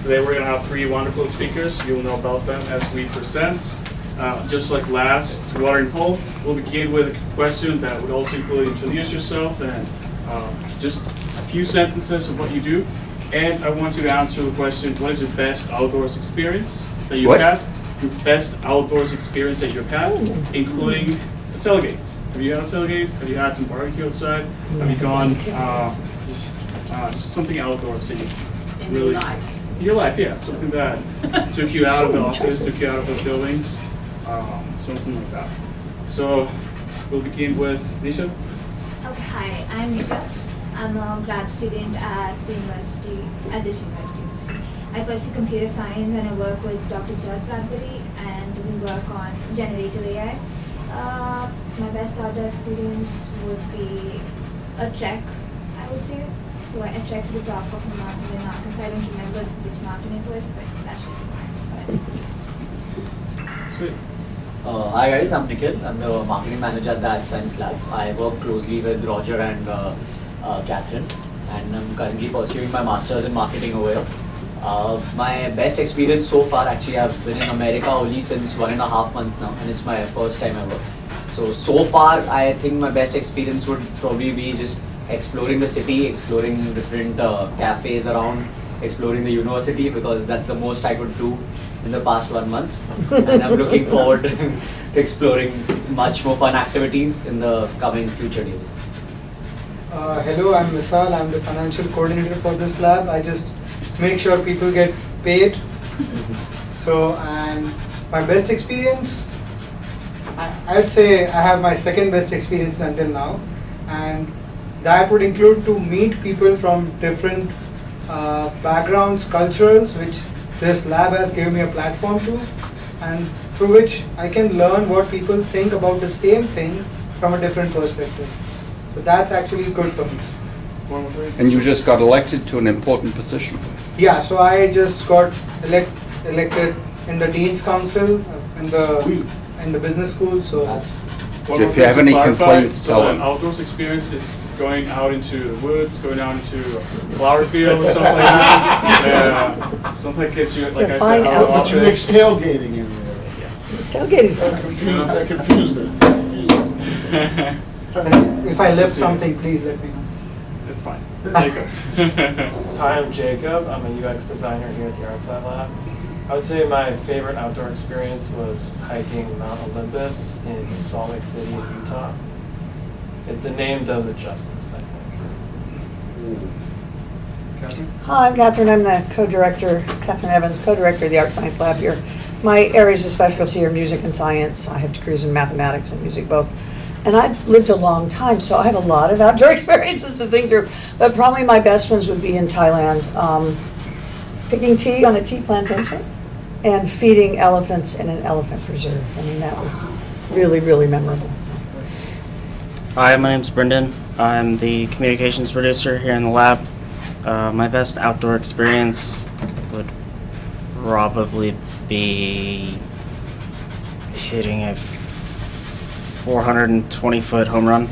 Today we're going to have three wonderful speakers. You'll know about them as we present. Just like last watering hole, we'll begin with a question that would also include introduce yourself and just a few sentences of what you do. And I want you to answer the question, what is your best outdoors experience that you've had? Your best outdoors experience that you've had, including the tailgates. Have you had a tailgate? Have you had some barbecue outside? Have you gone just something outdoors that you really... In your life, yeah. Something that took you out of the office, took you out of the buildings, something like that. So we'll begin with Nisha. Okay, hi, I'm Nisha. I'm a grad student at this university. I pursue computer science and I work with Dr. Judd Bradbury and we work on generative AI. My best outdoor experience would be a trek, I would say. So I trekked to the top of a mountain in Arkansas. I don't remember which mountain it was, but that should be my best experience. Sweet. Hi guys, I'm Nikhil. I'm the marketing manager at the ArtSciLab. I work closely with Roger and Catherine, and I'm currently pursuing my master's in marketing over here. My best experience so far, actually, I've been in America only since 1.5 months now, and it's my first time ever. So far, I think my best experience would probably be just exploring the city, exploring different cafes around, exploring the university, because that's the most I could do in the past 1 month. And I'm looking forward to exploring much more fun activities in the coming future days. Hello, I'm Misal. I'm the financial coordinator for this lab. I just make sure people get paid. And my best experience, I'd say I have my second best experience until now. And that would include to meet people from different backgrounds, cultures, which this lab has given me a platform to, and through which I can learn what people think about the same thing from a different perspective. So that's actually good for me. And you just got elected to an important position. Yeah, so I just got elected in the Dean's Council in the business school. So that's. So if you have any complaints, tell them. Outdoors experience is going out into the woods, going out into a flower field or something like that. Something that gets you, like I said, out of the office. But you mix tailgating in there. Yes. Tailgating's That confused it. If I left something, please let me know. It's fine. Jacob. Hi, I'm Jacob. I'm a UX designer here at the ArtSciLab. I would say my favorite outdoor experience was hiking Mount Olympus in Salt Lake City, Utah. The name does it justice, I think. Catherine? Hi, I'm Catherine. I'm the co-director, Catherine Evans, co-director of the ArtSciLab here. My areas of specialty are music and science. I have degrees in mathematics and music both. And I've lived a long time, so I have a lot of outdoor experiences to think through. But probably my best ones would be in Thailand, picking tea on a tea plantation and feeding elephants in an elephant preserve. I mean, that was really, really memorable. Hi, my name's Brendan. I'm the communications producer here in the lab. My best outdoor experience would probably be hitting a 420-foot home run.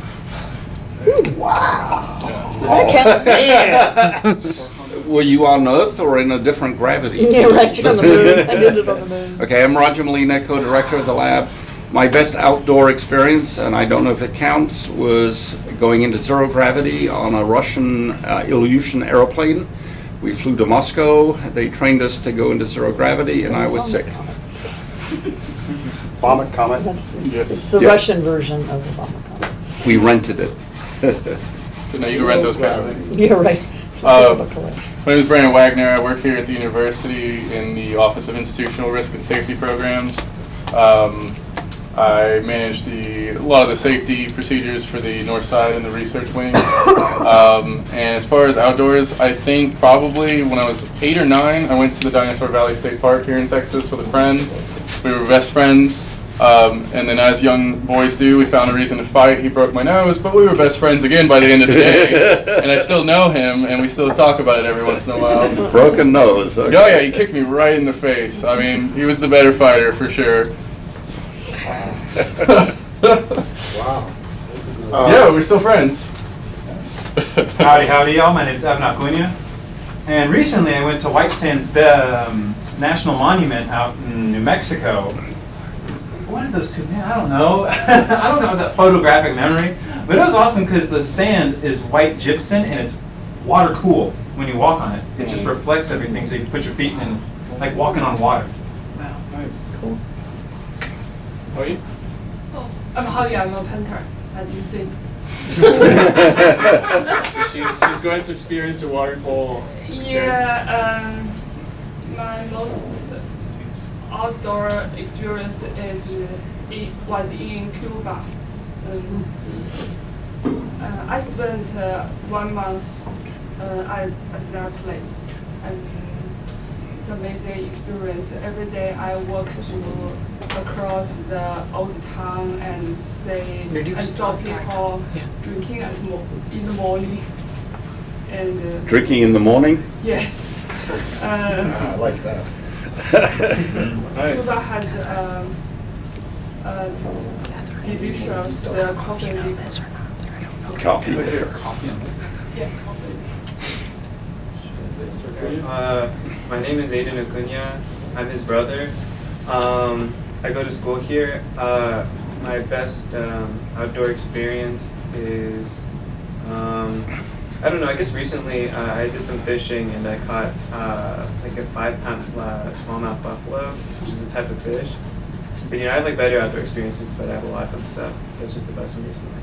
Wow! I can't say it. Were you on Earth or in a different gravity? Yeah, right, you're on the moon. I did it on the moon. Okay, I'm Roger Molina, co-director of the lab. My best outdoor experience, and I don't know if it counts, was going into zero gravity on a Russian Ilyushin airplane. We flew to Moscow. They trained us to go into zero gravity, and I was sick. Vomit comet. It's the Russian version of the vomit comet. We rented it. So now you can rent those kinds of things. Yeah, right. My name is Brandon Wagner. I work here at the university in the Office of Institutional Risk and Safety Programs. I manage a lot of the safety procedures for the north side and the research wing. And as far as outdoors, I think probably when I was 8 or 9, I went to the Dinosaur Valley State Park here in Texas with a friend. We were best friends. And then as young boys do, we found a reason to fight. He broke my nose, but we were best friends again by the end of the day. And I still know him, and we still talk about it every once in a while. Broken nose. Okay. Oh yeah, he kicked me right in the face. I mean, he was the better fighter for sure. Wow. Yeah, we're still friends. Howdy, y'all. My name is Evan Acuna. And recently I went to White Sands National Monument out in New Mexico. One of those two, man, I don't know. I don't know that photographic memory, but it was awesome because the sand is white gypsum and it's water cool when you walk on it. It just reflects everything, so you can put your feet in and it's like walking on water. Wow, nice. Cool. How are you? Oh, I'm Holly. I'm a painter, as you see. So she's going to experience the water polo experience. Yeah, my most outdoor experience was in Cuba. I spent 1 month at that place, and it's an amazing experience. Every day I walk through across the old town and saw people drinking in the morning. And Drinking in the morning? yes. I like that. Nice. Cuba has delicious coffee. Coffee. Yeah, coffee. My name is Aiden Acuna. I'm his brother. I go to school here. My best outdoor experience is, I don't know, I guess recently I did some fishing and I caught like a 5-pound smallmouth buffalo, which is a type of fish. But I have like better outdoor experiences, but I have a lot of them, so that's just the best one recently.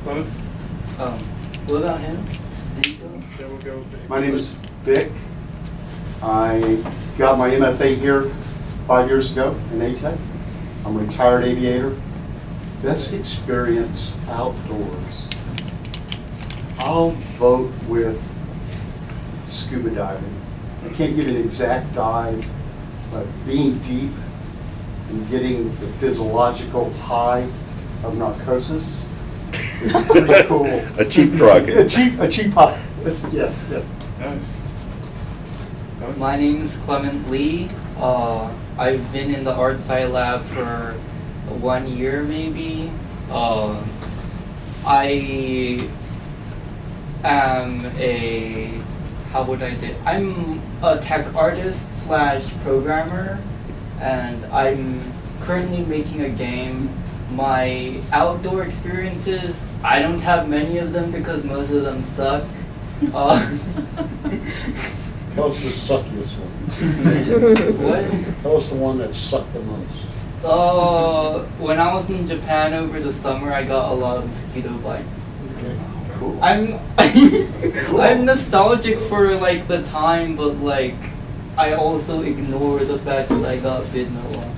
Clemens? What about him? There we go. My name is Vic. I got my MFA here 5 years ago in ATEC. I'm a retired aviator. Best experience outdoors. I'll vote with scuba diving. I can't give an exact dive, but being deep and getting the physiological high of narcosis is pretty cool. A cheap drug. a cheap high. Yeah. Nice. My name is Clement Lee. I've been in the ArtSciLab for 1 year maybe. I am I'm a tech artist / programmer, and I'm currently making a game. My outdoor experiences, I don't have many of them because most of them suck. Tell us the suckiest one. What? Tell us the one that sucked the most. When I was in Japan over the summer, I got a lot of mosquito bites. Okay, cool. I'm nostalgic for like the time, but like I also ignore the fact that I got bitten a lot.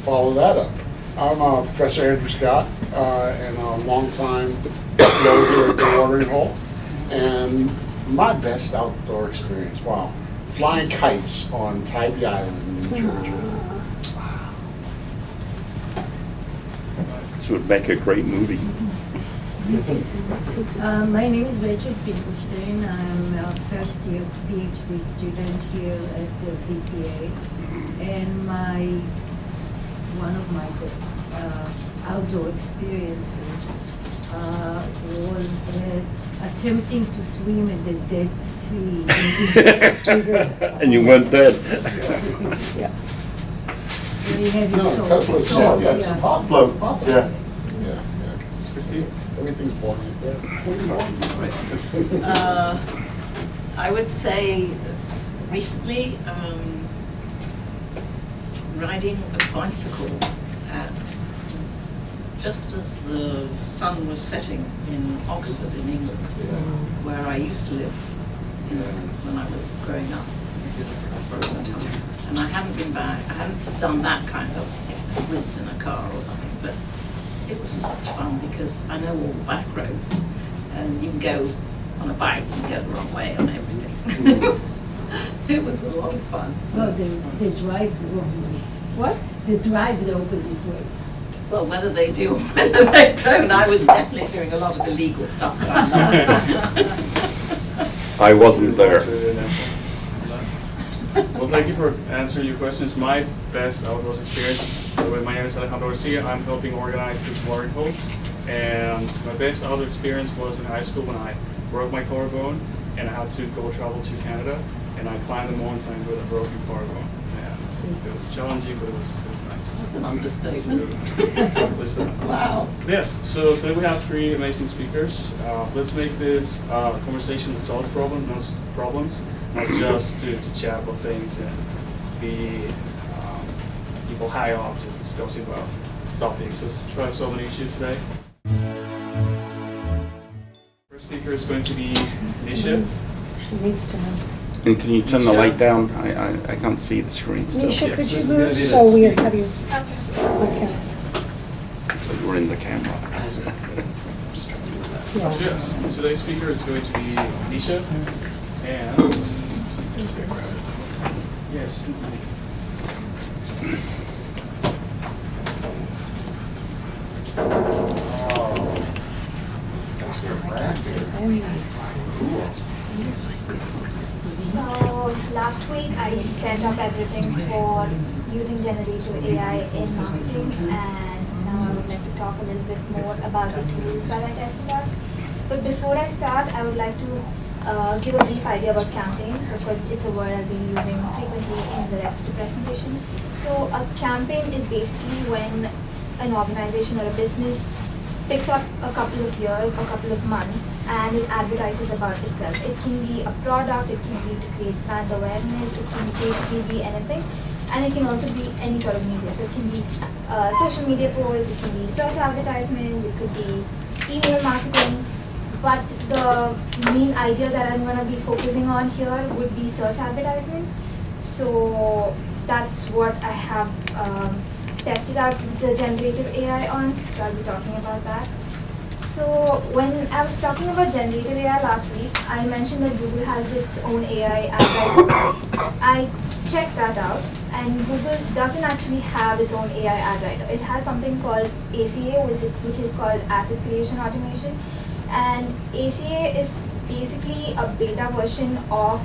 Follow that up. I'm Professor Andrew Scott, and a longtime fellow here at the Watering Hole. And my best outdoor experience, wow, flying kites on Tybee Island in Georgia. This would make a great movie. My name is Rachel Finkelstein. I'm a first year PhD student here at the VPA. And one of my best outdoor experiences was attempting to swim in the Dead Sea. And you went dead. Yeah. It's very heavy salt. Yeah. Pop float. Yeah. Everything's born like that. I would say recently riding a bicycle just as the sun was setting in Oxford in England, where I used to live when I was growing up for a long time. And I hadn't been back, I hadn't done that kind of thing, whizzed in a car or something, but it was such fun because I know all the back roads and you can go on a bike and go the wrong way on everything. It was a lot of fun. So. Well, they drive the wrong way. What? They drive the opposite way. Well, whether they do or whether they don't, I was definitely doing a lot of illegal stuff. I wasn't there. Well, thank you for answering your questions. My best outdoors experience My name is Alejandro Garcia. I'm helping organize this watering holes. And my best outdoor experience was in high school when I broke my collarbone and I had to go travel to Canada. And I climbed the mountain with a broken collarbone. And it was challenging, but it was nice. That's an understatement. Wow. Yes, so today we have 3 amazing speakers. Let's make this conversation that solves problems, not just to chat about things and be people high up just discussing about topics. Let's try to solve an issue today. First speaker is going to be Nisha. She needs to know. And can you turn the light down? I can't see the screen still. Nisha, could you move so we have you? Okay. So you're in the camera. Yes, today's speaker is going to be Nisha. And yes. So last week I set up everything for using generative AI in marketing, and now I would like to talk a little bit more about the tools that I tested out. But before I start, I would like to give a brief idea about campaigns, because it's a word I've been using frequently in the rest of the presentation. So a campaign is basically when an organization or a business picks up a couple of years or a couple of months and it advertises about itself. It can be a product, it can be to create brand awareness, it can basically be anything, and it can also be any sort of media. So it can be social media posts, it can be search advertisements, it could be email marketing, but the main idea that I'm going to be focusing on here would be search advertisements. So that's what I have tested out the generative AI on, so I'll be talking about that. So when I was talking about generative AI last week, I mentioned that Google has its own AI ad writer. I checked that out, and Google doesn't actually have its own AI ad writer. It has something called ACA, which is called Asset Creation Automation, and ACA is basically a beta version of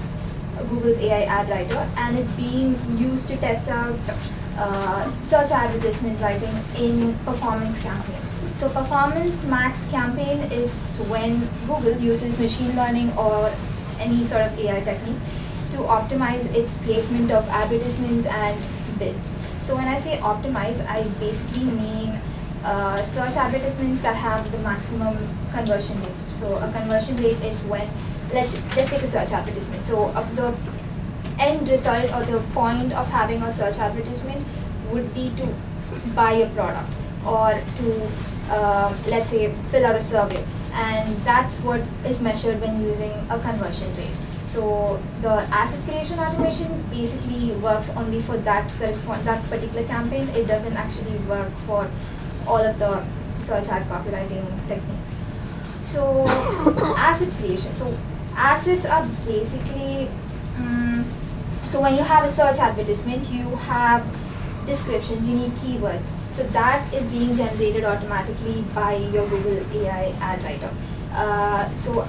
Google's AI ad writer, and it's being used to test out search advertisement writing in performance campaign. So performance max campaign is when Google uses machine learning or any sort of AI technique to optimize its placement of advertisements and bids. So when I say optimize, I basically mean search advertisements that have the maximum conversion rate. So a conversion rate is when, let's take a search advertisement. So the end result or the point of having a search advertisement would be to buy a product or to let's say fill out a survey, and that's what is measured when using a conversion rate. So the asset creation automation basically works only for that particular campaign. It doesn't actually work for all of the search ad copywriting techniques. So asset creation. So assets are basically so when you have a search advertisement, you have descriptions, you need keywords. So that is being generated automatically by your Google AI ad writer. So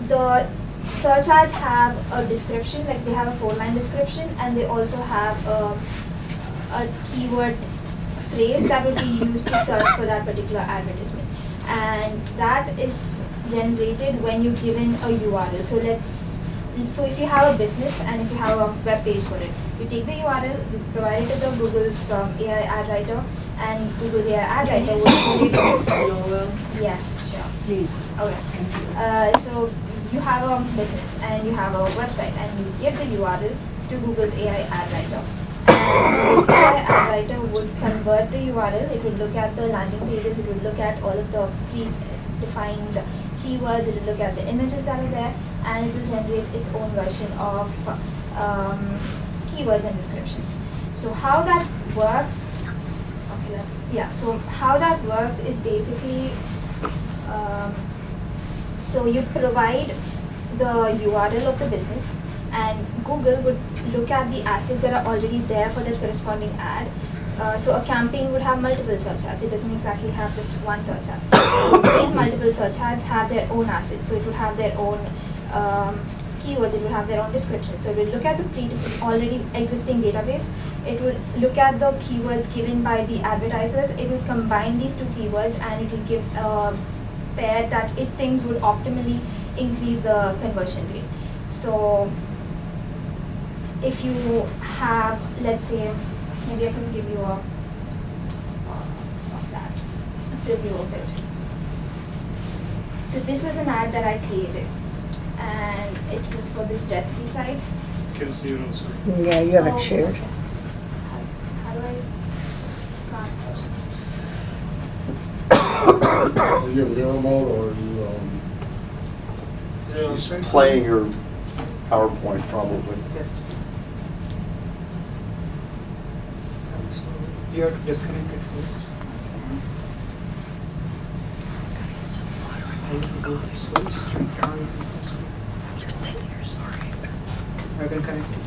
the search ads have a description, like they have a 4-line description, and they also have a keyword phrase that would be used to search for that particular advertisement. And that is generated when you're given a URL. So if you have a business and if you have a web page for it, you take the URL, you provide it to the Google's AI ad writer, and Google's AI ad writer will create its URL. Yes, sure. Please. Okay. So you have a business and you have a website, and you give the URL to Google's AI ad writer. And this AI ad writer would convert the URL. It would look at the landing pages. It would look at all of the predefined keywords. It would look at the images that are there, and it will generate its own version of keywords and descriptions. So how that works? Okay, So how that works is basically so you provide the URL of the business, and Google would look at the assets that are already there for the corresponding ad. So a campaign would have multiple search ads. It doesn't exactly have just one search ad. These multiple search ads have their own assets. So it would have their own keywords, it would have their own description. So it would look at the already existing database it would look at the keywords given by the advertisers, it would combine these two keywords, and it will give a pair that it thinks would optimally increase the conversion rate. So if you have, let's say, maybe I can give you a preview of it. So this was an ad that I created, and it was for this recipe site. Can see it on the screen. Yeah, you haven't Oh, shared. okay. How do I cross Are you in mirror mode or are you, She's playing your PowerPoint probably. You have to disconnect it first. I can connect it.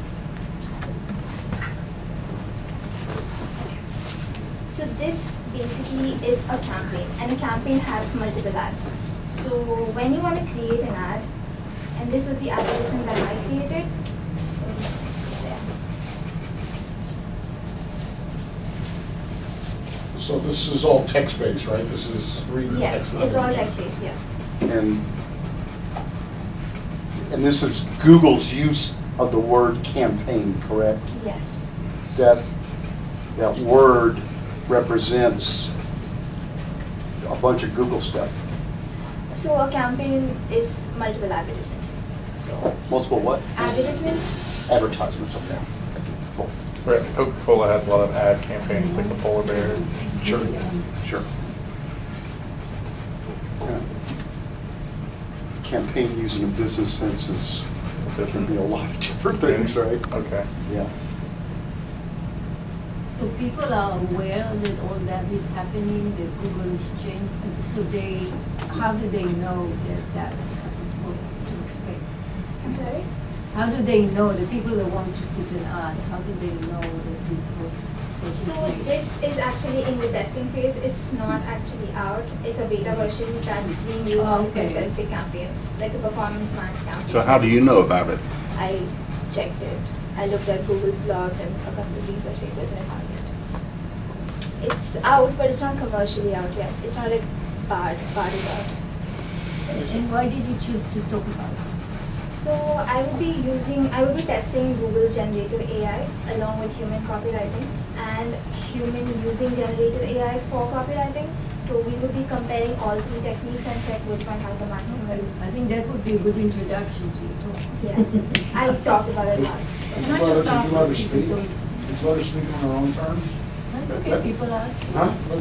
So this basically is a campaign, and a campaign has multiple ads. So when you want to create an ad, and this was the advertisement that I created, so it's there. so this is all text-based, right? This is reading text. Yes, it's all text-based, yeah. And this is Google's use of the word campaign, correct? Yes. That word represents a bunch of Google stuff. So a campaign is multiple advertisements. So Multiple what? advertisements, Advertisements, okay. Cool. Right, Coca-Cola has a lot of ad campaigns, like the polar bear. Sure, sure. Yeah. Campaign used in a business sense is, there can be a lot of different things, right? Okay. Yeah. So people are aware that all that is happening, that Google is changing, so how do they know that that's what to expect? I'm sorry? How do they know, the people that want to put an ad, how do they know that this process is So taking place? this is actually in the testing phase. It's not actually out. It's a beta version that's being used Oh, on for a okay. specific campaign, like a performance max campaign. So how do you know about it? I checked it. I looked at Google's blogs and a couple of research papers, and I found it. It's out, but it's not commercially out yet. It's not like Bard. Bard is out. And why did you choose to talk about it? So I would be testing Google's generative AI along with human copywriting and human using generative AI for copywriting. So we would be comparing all three techniques and check which one has the maximum. I think that would be a good introduction to your talk. Yeah, I talked about it last. Did you let her speak? Did you let her speak on her own terms? That's okay, people ask. Huh? But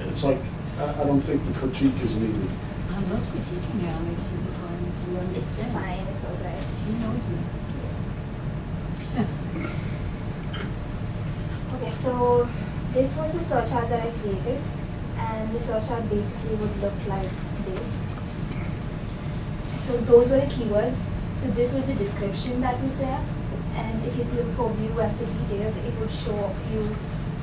it's like, I don't think the critique is needed. I'm not critiquing her, I'm actually trying to understand. It's fine, it's all right. She knows me. Okay, so this was the search ad that I created, and the search ad basically would look like this. So those were the keywords. So this was the description that was there, and if you look for view asset details, it would show you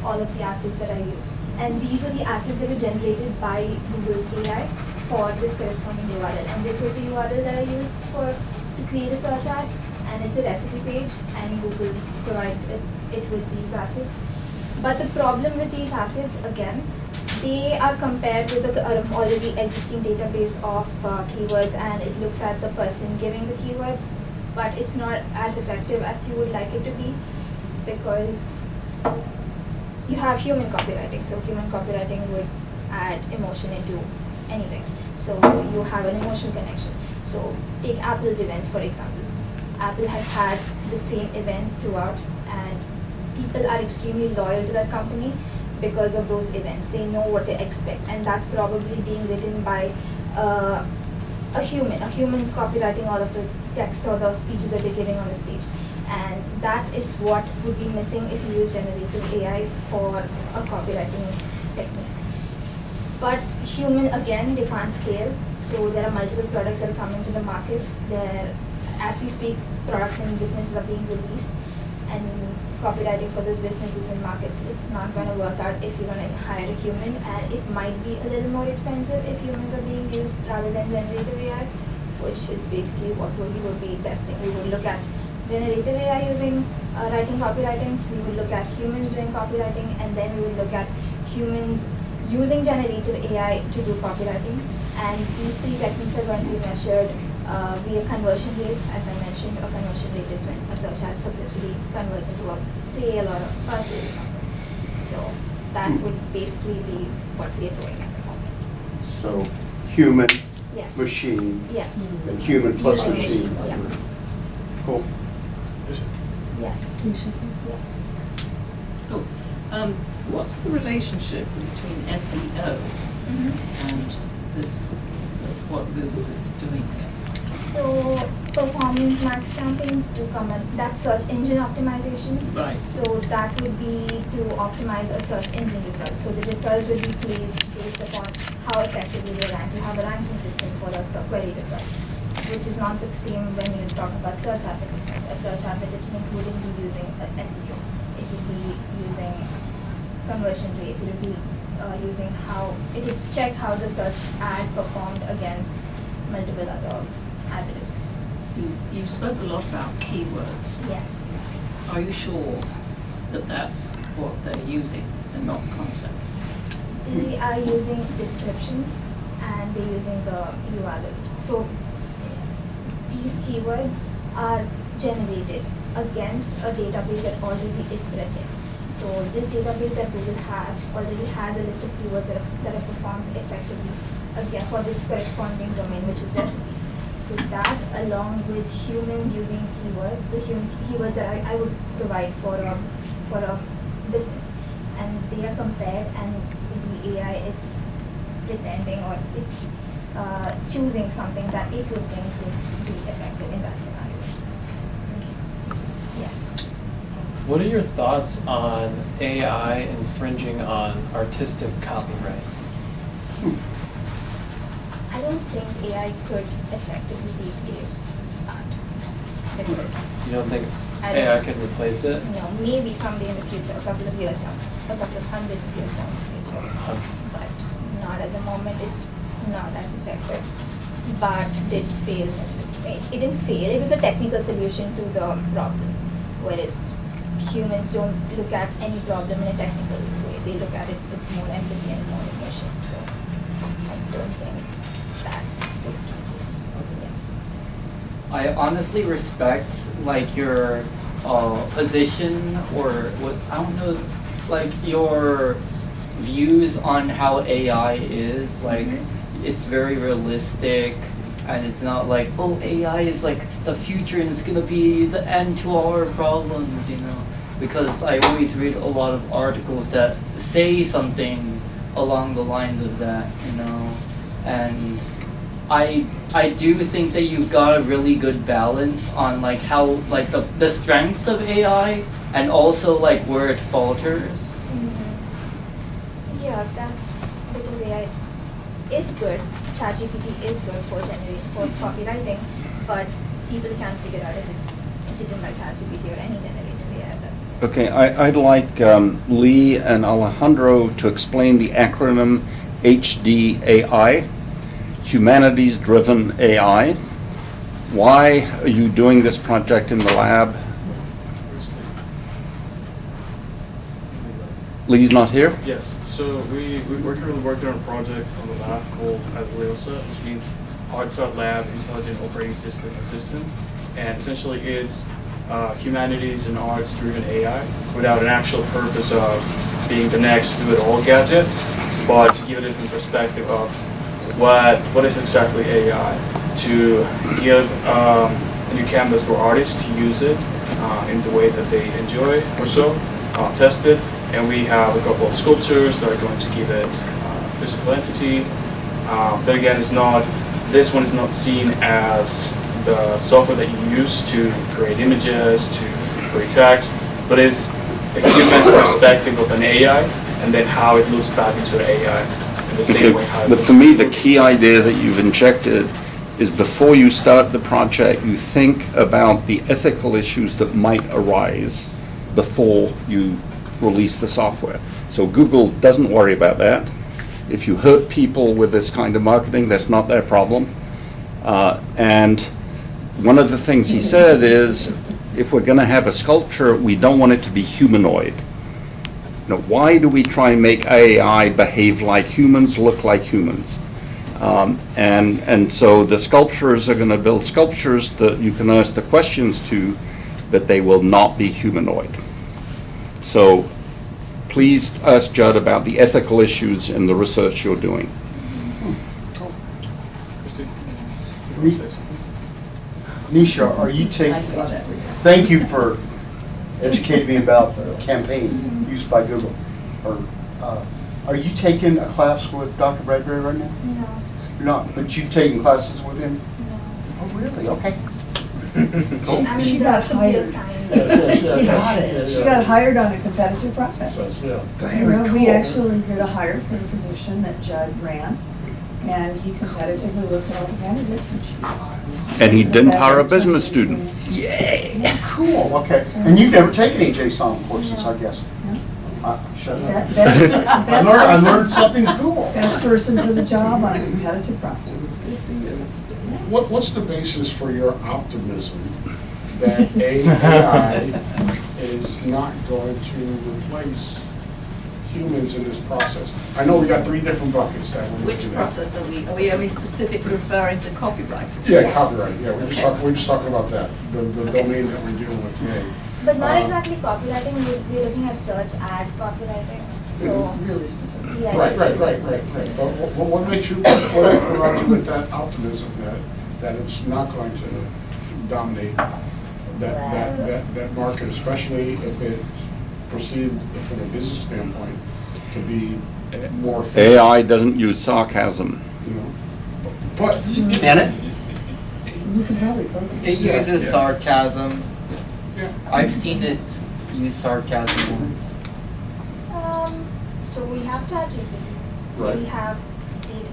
all of the assets that I used. And these were the assets that were generated by Google's AI for this corresponding URL. And this was the URL that I used to create a search ad, and it's a recipe page, and Google provided it with these assets. But the problem with these assets, again, they are compared with the already existing database of keywords, and it looks at the person giving the keywords, but it's not as effective as you would like it to be, because you have human copywriting. So human copywriting would add emotion into anything. So you have an emotional connection. So take Apple's events, for example. Apple has had the same event throughout, and people are extremely loyal to that company because of those events. They know what they expect, and that's probably being written by a human. A human's copywriting all of the text or the speeches that they're giving on the stage. And that is what would be missing if you use generative AI for a copywriting technique. But human, again, they can't scale. So there are multiple products that are coming to the market. As we speak, products and businesses are being released, and copywriting for those businesses and markets is not going to work out if you're going to hire a human, and it might be a little more expensive if humans are being used rather than generative AI. which is basically what we would be testing. We would look at generative AI using writing copywriting, we would look at humans doing copywriting, and then we would look at humans using generative AI to do copywriting. And these three techniques are going to be measured via conversion rates. As I mentioned, a conversion rate is when a search ad successfully converts into a sale or a purchase or something. So that would basically be what we are doing at the moment. So human, Yes. machine, Yes. and human plus Using machine. yeah. Cool. Yes. Yes. Oh, what's the relationship between SEO and this, what Google is doing here? So performance max campaigns do come in, that's search engine optimization. Right. So that would be to optimize a search engine result. So the results will be placed based upon how effectively they rank. You have a ranking system for a query result, which is not the same when you talk about search advertisements. A search advertisement wouldn't be using SEO. It would be using conversion rates. It would be using how, it would check how the search ad performed against multiple other advertisements. You spoke a lot about keywords. Yes. Are you sure that that's what they're using and not concepts? They are using descriptions and they're using the URL. So these keywords are generated against a database that already is present. So this database that Google has already has a list of keywords that are performed effectively again for this corresponding domain, which is recipes. So that, along with humans using keywords, the keywords that I would provide for a business, and they are compared, and the AI is pretending, or it's choosing something that it would think would be effective in that scenario. Yes. What are your thoughts on AI infringing on artistic copyright? I don't think AI could effectively replace art, because You don't think I AI don't- can replace it? maybe someday in the future, a couple of years down, a couple of hundreds of years down in the future, but not at the moment. It's not as effective. But did fail it didn't fail. It was a technical solution to the problem, whereas humans don't look at any problem in a technical way. They look at it with more empathy and more emotions. So I don't think that would replace. Yes. I honestly respect like your position, or what, I don't know, like your views on how AI is. Like it's very realistic, and it's not like, oh, AI is like the future and it's gonna be the end to all our problems, you know. Because I always read a lot of articles that say something along the lines of that, you know. And I do think that you've got a really good balance on like how, like the strengths of AI and also like where it falters. Yeah, that's because AI is good. ChatGPT is good for copywriting, but people can't figure out if it's written by ChatGPT or any generative AI. Okay, I'd like Lee and Alejandro to explain the acronym HDAI, Humanities Driven AI. Why are you doing this project in the lab? Lee's not here? Yes, so we're currently working on a project on the lab called, as Leo said, which means ArtSciLab Intelligent Operating System Assistant. And essentially it's humanities and arts driven AI without an actual purpose of being the next do-it-all gadget, but to give a different perspective of what is exactly AI, to give a new canvas for artists to use it in the way that they enjoy or so, test it. And we have a couple of sculptures that are going to give it physical entity. But again, this one is not seen as the software that you use to create images, to create text, but it's a human's perspective of an AI, and then how it looks back into the AI in the same way. How it But looks for me, the key idea that you've injected is before you start the project, you think about the ethical issues that might arise before you release the software. So Google doesn't worry about that. If you hurt people with this kind of marketing, that's not their problem. And one of the things he said is, if we're going to have a sculpture, we don't want it to be humanoid. You know, why do we try and make AI behave like humans, look like humans? And so the sculptors are going to build sculptures that you can ask the questions to, but they will not be humanoid. So please ask Judd about the ethical issues in the research you're doing. Nisha, are you taking, thank you for educating me about the campaign used by Google. Are you taking a class with Dr. Bradbury right now? No. You're not, but you've taken classes with him? No. Oh, really? Okay. I'm She in got the hired. computer science. Got it. She got hired on a competitive process. Very We cool. actually did a hire for the position that Judd ran, and he competitively looked at all the candidates, and she was. And he didn't hire a business student. Yay! Cool, okay. And you've never taken any JSON courses, I guess? Shut up. I learned something cool. Best person for the job on a competitive process. What's the basis for your optimism that AI is not going to replace humans in this process? I know we got 3 different buckets that we're Which looking at. process are we only specifically referring to copywriting? Yeah, copyright, yeah, we're just talking about that, the domain that we're dealing with today. But not exactly copywriting, we're looking at search ad copywriting. So It's really specific. Yeah, Right. But what makes you, what provides you with that optimism that it's not going to dominate that market, especially if it's perceived from a business standpoint to be more efficient? AI doesn't use sarcasm. You know, but Can it? You can probably program. It uses Yeah. sarcasm. Yeah. I've seen it use sarcasm once. So we have ChatGPT. Right. We have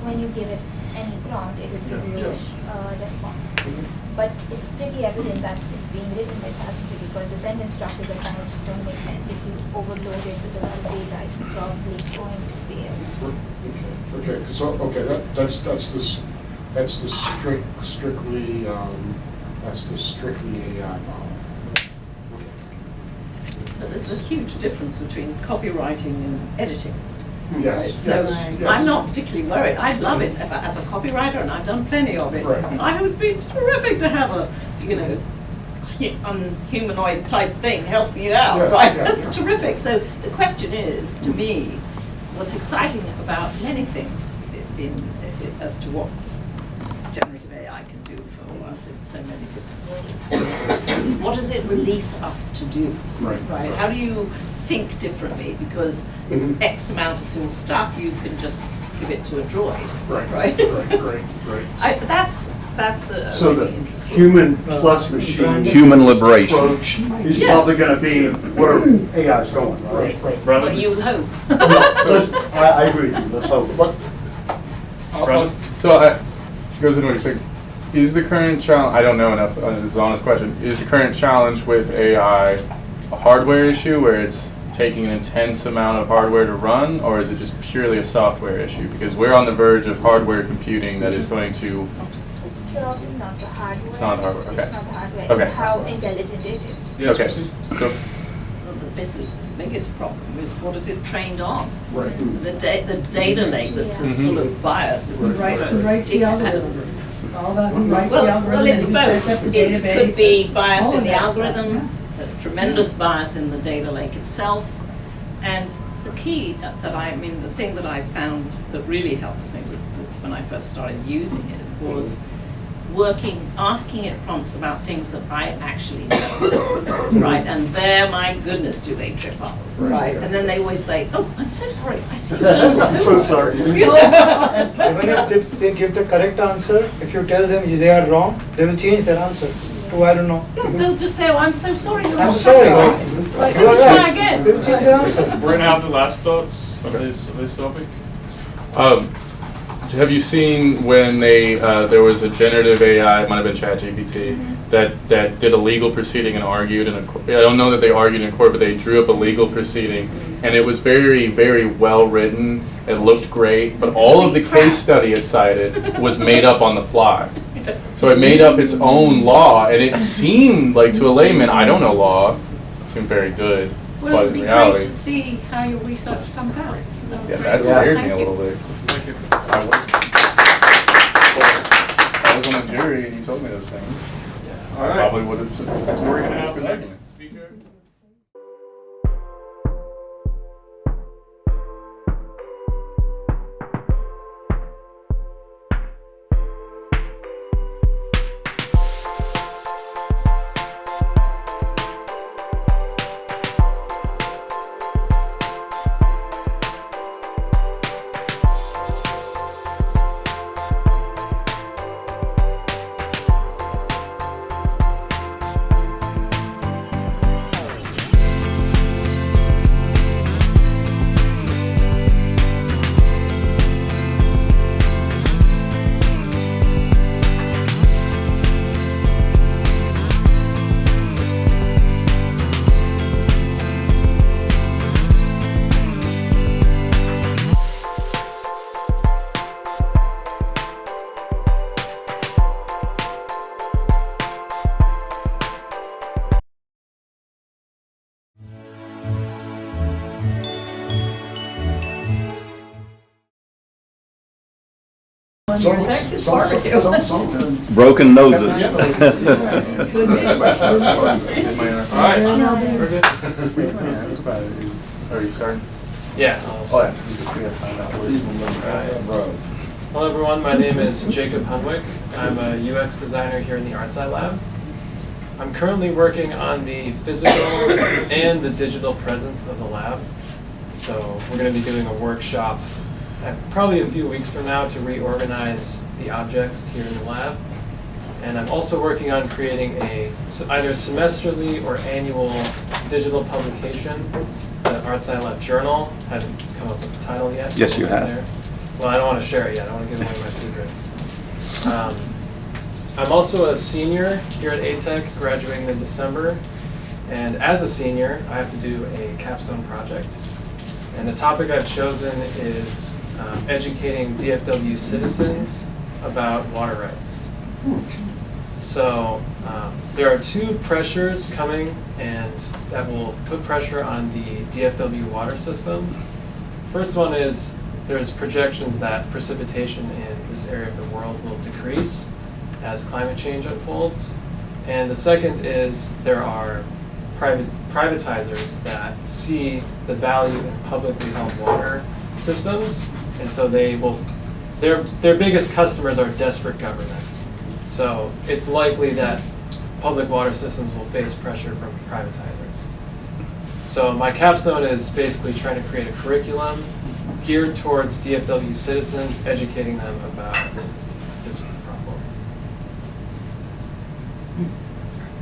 when you give it any prompt, it will give you a response. But it's pretty evident that it's being written by ChatGPT because the sentence structures at times don't make sense. If you overload it with a lot of data, it's probably going to fail. Okay, so that's the strictly AI model. But there's a huge difference between copywriting and editing. Yes, Right, so yes. I'm not particularly worried. I'd love it if, as a copywriter, and I've done plenty of it. Right. I would be terrific to have a, unhumanoid type thing help you out, Yes, right? yeah, That's terrific. So the question is, to me, what's exciting about many things as to what generative AI can do for us in so many different ways is what does it release us to do? Right. How do you think differently? Because with X amount of simple stuff, you can just give it to a droid. Right. That's a So really the interesting. human plus machine. Human liberation. Approach is Yeah. probably gonna be where AI is going, right? Well, you would hope. I agree with you, let's hope. So goes into what you're saying. Is the current challenge, I don't know enough, this is an honest question, is the current challenge with AI a hardware issue where it's taking an intense amount of hardware to run, or is it just purely a software issue? Because we're on the verge of hardware computing that is going to... It's probably not the hardware. It's not the hardware, okay. It's not the hardware. Okay. It's how intelligent it is. Okay, so Well, the biggest problem is what is it trained on? Right. The data lake that's as full of bias is Who writes the algorithm? It's all about who writes the algorithm Well, and it's who sets both. up the It database. could be and bias all in of the that stuff, algorithm, a tremendous bias in the data lake itself, and the key the thing that I found that really helps me when I first started using it was asking it prompts about things that I actually know, right? And there, my goodness, do they trip up, right? And then they always say, "Oh, I'm so sorry, I see you don't know." I'm so sorry. You know? Even if they give the correct answer, if you tell them they are wrong, they will change their answer to I don't know. They'll just say, "Oh, I'm so sorry, you're I'm not so sorry. satisfied." Right, You are let me try right. again. They will change their answer. We're gonna have the last thoughts of this topic. have you seen when there was a generative AI, it might have been ChatGPT, that did a legal proceeding and argued in a court? I don't know that they argued in court, but they drew up a legal proceeding, and it was very, very well written. It looked great, but all of the case study it cited was made up on the fly. So it made up its own law, and it seemed like to a layman, I don't know law, it seemed very good, Well, but it'd in be great reality, to see how your research comes out. So yeah, great. that scared me Thank a you. little bit. I was on a jury and you told me those things. All I right. probably would have. We're gonna have next speaker. Your sexist barbecue. Broken noses. All right, we're good. Are you starting? Yeah. Oh, yeah. We have to find out where Hello everyone, my name is Jacob Hunwick. I'm a UX designer here in the ArtSciLab. I'm currently working on the physical and the digital presence of the lab. So we're going to be doing a workshop probably a few weeks from now to reorganize the objects here in the lab. And I'm also working on creating a either semesterly or annual digital publication, the ArtSciLab Journal. I haven't come up with a title yet. Yes, you have. There. Well, I don't want to share it yet. I want to give away my secrets. I'm also a senior here at ATech, graduating in December. And as a senior, I have to do a capstone project. And the topic I've chosen is educating DFW citizens about water rights. So there are two pressures coming and that will put pressure on the DFW water system. First one is there's projections that precipitation in this area of the world will decrease as climate change unfolds. And the second is there are privatizers that see the value in publicly held water systems, and so they will, their biggest customers are desperate governments. So it's likely that public water systems will face pressure from privatizers. So my capstone is basically trying to create a curriculum geared towards DFW citizens, educating them about this problem.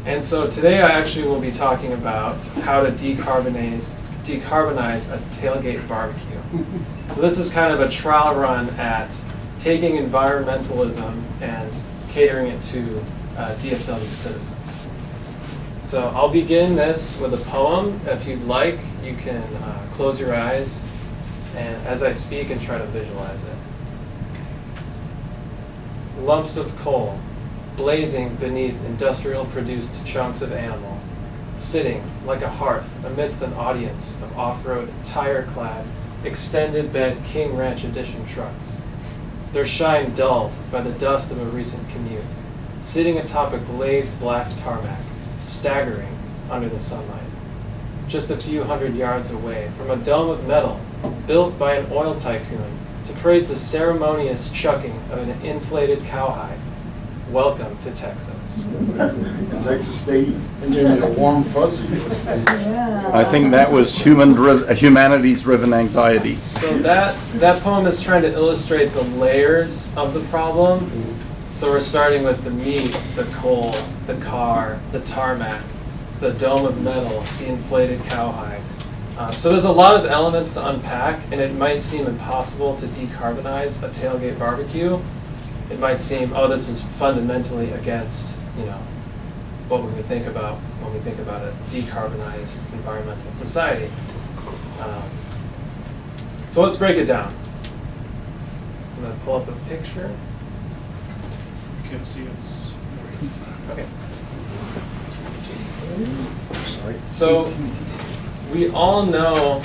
And so today I actually will be talking about how to decarbonize a tailgate barbecue. So this is kind of a trial run at taking environmentalism and catering it to DFW citizens. So I'll begin this with a poem. If you'd like, you can close your eyes and as I speak and try to visualize it. Lumps of coal blazing beneath industrial-produced chunks of animal, sitting like a hearth amidst an audience of off-road, tire-clad, extended bed King Ranch Edition trucks. Their shine dulled by the dust of a recent commute, sitting atop a glazed black tarmac, staggering under the sunlight. Just a few hundred yards away from a dome of metal built by an oil tycoon to praise the ceremonious chucking of an inflated cowhide. Welcome to Texas. Texas Stadium. It gave me a warm fuzzy. I think that was humanities-driven anxiety. So that poem is trying to illustrate the layers of the problem. So we're starting with the meat, the coal, the car, the tarmac, the dome of metal, the inflated cowhide. So there's a lot of elements to unpack, and it might seem impossible to decarbonize a tailgate barbecue. It might seem, oh, this is fundamentally against, what we would think about when we think about a decarbonized environmental society. So let's break it down. I'm going to pull up a picture. can see us. Okay. So we all know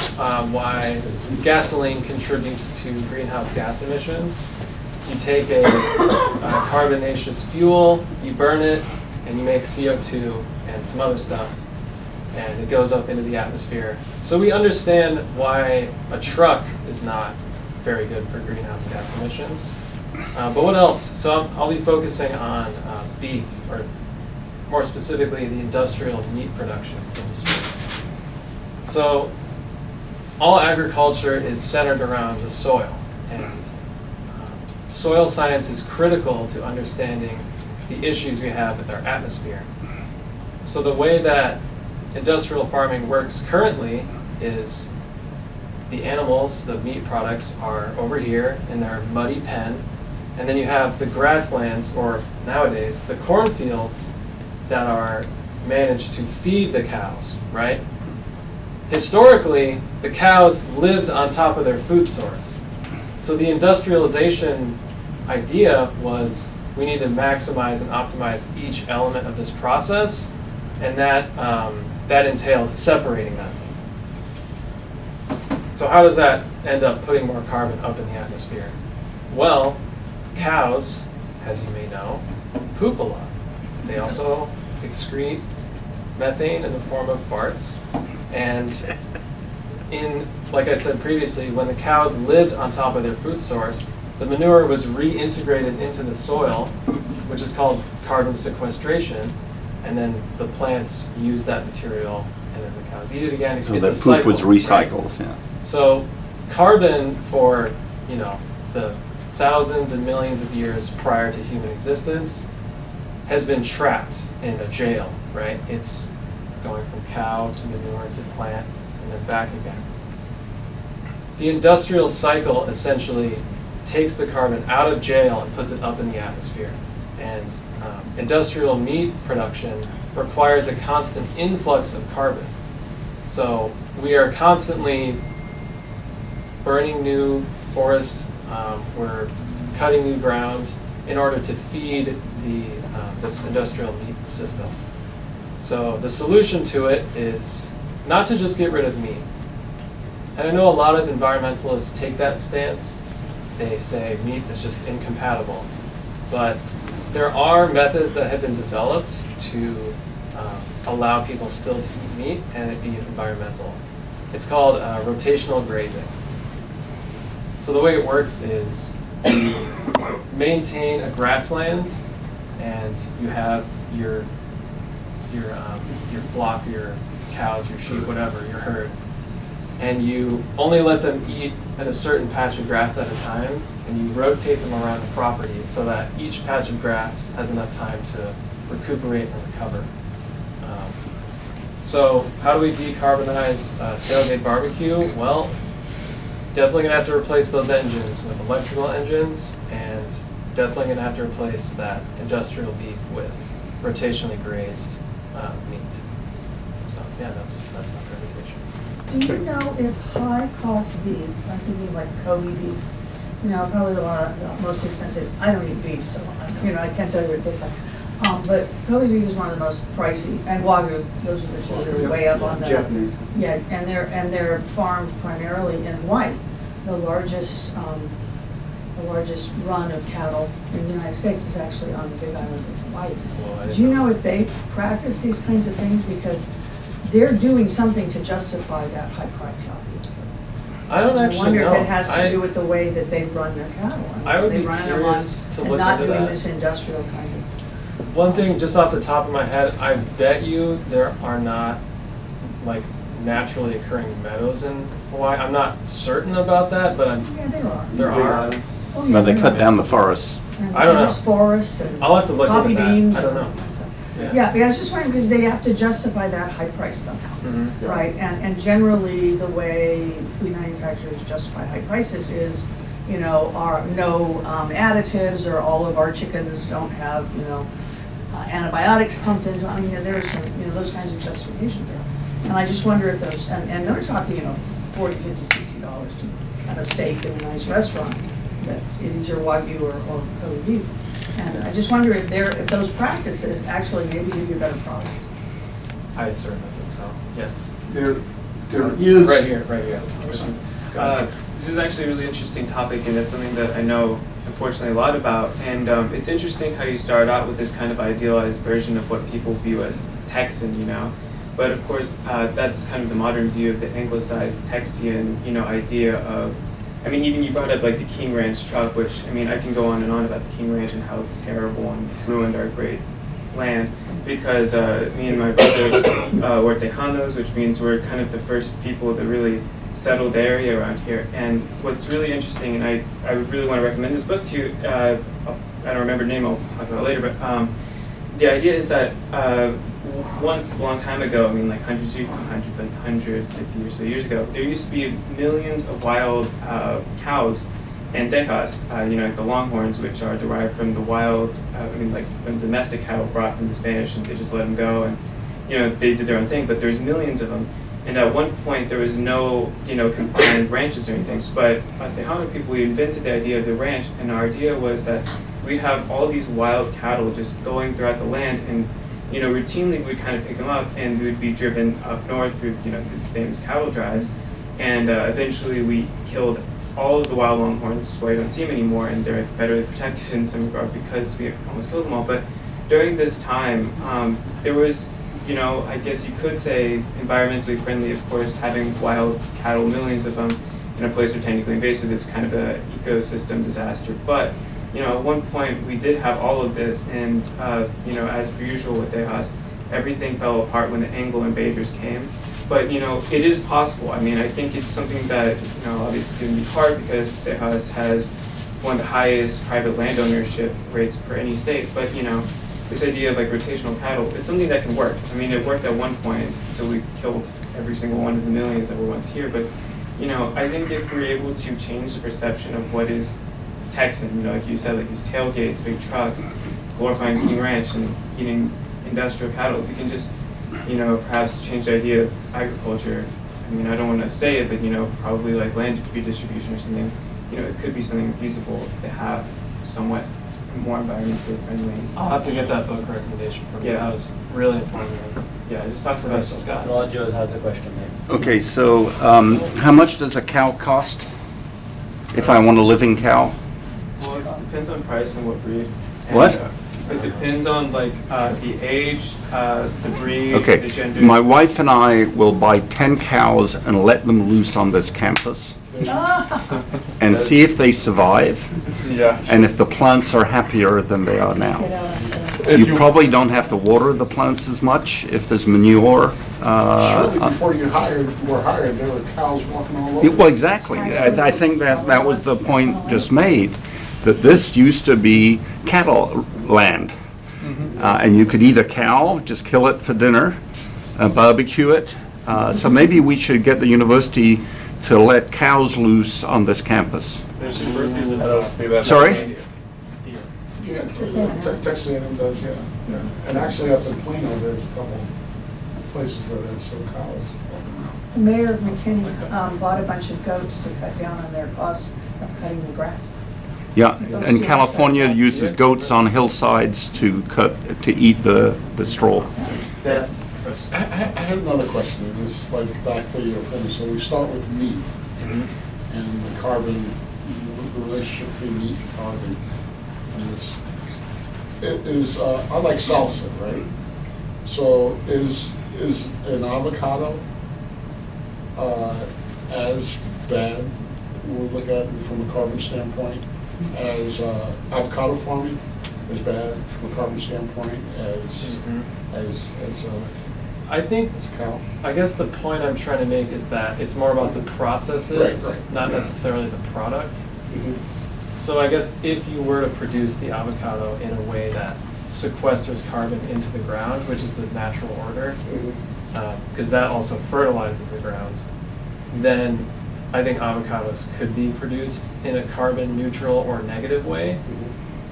why gasoline contributes to greenhouse gas emissions. You take a carbonaceous fuel, you burn it, and you make CO2 and some other stuff, and it goes up into the atmosphere. So we understand why a truck is not very good for greenhouse gas emissions. But what else? So I'll be focusing on beef, or more specifically, the industrial meat production industry. So all agriculture is centered around the soil, and soil science is critical to understanding the issues we have with our atmosphere. So the way that industrial farming works currently is the animals, the meat products, are over here in their muddy pen, and then you have the grasslands, or nowadays, the cornfields that are managed to feed the cows, right? Historically, the cows lived on top of their food source. So the industrialization idea was we need to maximize and optimize each element of this process, and that entailed separating them. So how does that end up putting more carbon up in the atmosphere? Well, cows, as you may know, poop a lot. They also excrete methane in the form of farts. And like I said previously, when the cows lived on top of their food source, the manure was reintegrated into the soil, which is called carbon sequestration, and then the plants use that material, and then the cows eat it again. So it's the a poop cycle, was recycled, right? yeah. So carbon for, the thousands and millions of years prior to human existence has been trapped in a jail, right? It's going from cow to manure to plant and then back again. The industrial cycle essentially takes the carbon out of jail and puts it up in the atmosphere. And industrial meat production requires a constant influx of carbon. So we are constantly burning new forest, we're cutting new ground in order to feed this industrial meat system. So the solution to it is not to just get rid of meat. And I know a lot of environmentalists take that stance. They say meat is just incompatible. But there are methods that have been developed to allow people still to eat meat and it be environmental. It's called rotational grazing. So the way it works is you maintain a grassland, and you have your flock, your cows, your sheep, whatever, your herd, and you only let them eat at a certain patch of grass at a time, and you rotate them around the property so that each patch of grass has enough time to recuperate and recover. So how do we decarbonize tailgate barbecue? Well, definitely gonna have to replace those engines with electrical engines, and definitely gonna have to replace that industrial beef with rotationally grazed meat. So yeah, that's my presentation. Do you know if high-cost beef, I'm thinking like Kobe beef, probably the most expensive, I don't eat beef, so, I can't tell you what it tastes like. But Kobe beef is one of the most pricey, and Wagyu, those are the two that are way up on the. Japanese. Yeah, and they're farmed primarily in Hawaii, the largest run of cattle in the United States is actually on the Big Island of Hawaii. Do you know if they practice these kinds of things? Because they're doing something to justify that high price, obviously. I don't actually know. I wonder if it has to do with the way that they run their cattle. I would they be run curious to and look not into doing that. this industrial kind of. One thing just off the top of my head, I bet you there are not like naturally occurring meadows in Hawaii. I'm not certain about that, but Yeah, there are. there are. Oh, yeah, But they there cut are. down the forests. And I don't know. there's forests and I'll have to look coffee into that. beans. I don't and- know. so- Yeah. Yeah, I was just wondering because they have to justify that high price somehow, Mhm. right? And generally, the way food manufacturers justify high prices is, are no additives, or all of our chickens don't have, antibiotics pumped into. I mean, there are some, those kinds of justifications. And I just wonder if those, and they're talking, $40, $50, $60 to have a steak in a nice restaurant that is your Wagyu or Kobe beef. And I just wonder if those practices actually maybe give you a better product. I certainly think so. Yes. There It's is. right here, right here. This is actually a really interesting topic, and it's something that I know, unfortunately, a lot about. And it's interesting how you start out with this kind of idealized version of what people view as Texan, you know. But of course, that's kind of the modern view of the anglicized Texian, you know, idea of. I mean, even you brought up like the King Ranch truck, which I mean, I can go on and on about the King Ranch and how it's terrible and it's ruined our great land. Because me and my brother were Tejanos, which means we're kind of the first people that really settled the area around here. And what's really interesting, and I would really want to recommend this book to you, I don't remember the name, I'll talk about it later, but the idea is that once, a long time ago, I mean like hundreds, like 150 or so years ago, there used to be millions of wild cows and tejas, you know, like the longhorns, which are derived from the wild, I mean, like from domestic cattle brought from the Spanish, and they just let them go, and you know, they did their own thing. But there's millions of them, and at one point there was no, you know, confined ranches or anything. But as Tejano people, we invented the idea of the ranch, and our idea was that we'd have all these wild cattle just going throughout the land, and you know, routinely we'd kind of pick them up, and we'd be driven up north through, you know, these famous cattle drives, and eventually we killed all of the wild longhorns, so I don't see them anymore, and they're federally protected in some regard because we almost killed them all. But during this time, there was, you know, I guess you could say environmentally friendly, of course, having wild cattle, millions of them, in a place they're technically invasive is kind of an ecosystem disaster. But, you know, at one point we did have all of this, and, you know, as per usual with Tejas, everything fell apart when the Anglo invaders came. But, you know, it is possible. I mean, I think it's something that, you know, obviously going to be hard because Tejas has one of the highest private land ownership rates per any state. But, you know, this idea of like rotational cattle, it's something that can work. I mean, it worked at one point until we killed every single one of the millions that were once here. But, you know, I think if we're able to change the perception of what is Texan, you know, like you said, like these tailgates, big trucks, glorifying King Ranch and eating industrial cattle, if we can just, you know, perhaps change the idea of agriculture. I mean, I don't want to say it, but, you know, probably like land redistribution or something, you know, it could be something feasible to have somewhat more environmentally friendly. I'll have to get that book recommendation from you. Yeah. That was really informative. Yeah, it just talks about Scott. Roger has a question there. Okay, so how much does a cow cost if I want a living cow? Well, it depends on price and what breed. And, What? It depends on like the age, the breed, Okay, the gender. my wife and I will buy 10 cows and let them loose on this campus and see if they survive Yeah. and if the plants are happier than they are now. If You probably don't have to water the plants as much if there's manure. Surely before you were hired, there were cows walking all over. Well, exactly. I think that was the point just made, that this used to be cattle land. And you could eat a cow, just kill it for dinner, barbecue it. So maybe we should get the university to let cows loose on this campus. There's universities in I don't see that. Sorry? Yeah, Texas A&M does, yeah. And actually up in Plano, there's a couple places where there's still cows. Mayor McKinney bought a bunch of goats to cut down on their costs of cutting the grass. Yeah, and California uses goats on hillsides to eat the straw. That's, I have another question, and this is like back to your premise. So we start with meat and the carbon, the relationship between meat and carbon. And this, it is, I like salsa, right? So is an avocado as bad, we'll look at it from a carbon standpoint, as avocado farming is bad from a carbon standpoint as I think, as cow? I guess the point I'm trying to make is that it's more about the processes, Right. not necessarily the product. So I guess if you were to produce the avocado in a way that sequesters carbon into the ground, which is the natural order, because that also fertilizes the ground, then I think avocados could be produced in a carbon neutral or negative way.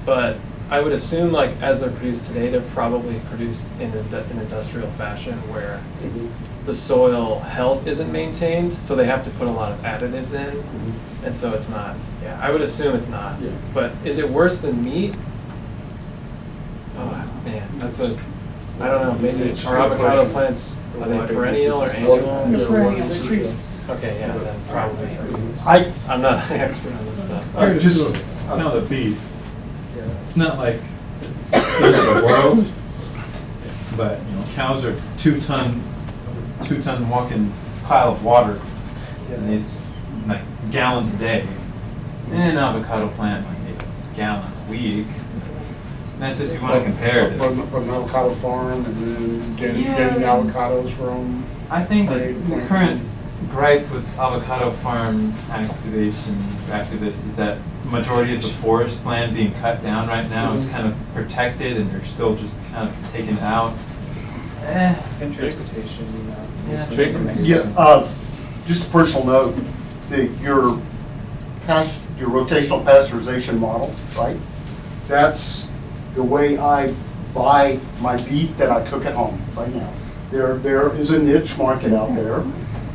But I would assume, like, as they're produced today, they're probably produced in an industrial fashion where the soil health isn't maintained, so they have to put a lot of additives in, and so it's not, I would assume it's not. But is it worse than meat? Yeah, that's a, I don't know, maybe are avocado plants, are they perennial or annual? They're perennial, they're trees. Okay, yeah, then probably. I I'm not an expert on this stuff. just, Now the beef, it's not like the end of the world, but, you know, cows are two-ton walking pile of water, and these, like, gallons a day. And an avocado plant might make a gallon a week. That's if you want to compare it. But an avocado farm and then getting avocados from. I think the current gripe with avocado farm activists is that the majority of the forest land being cut down right now is kind of protected, and they're still just kind of taken out. And transportation, yeah, just a personal note, your rotational pasteurization model, right? That's the way I buy my beef that I cook at home right now. There is a niche market out there.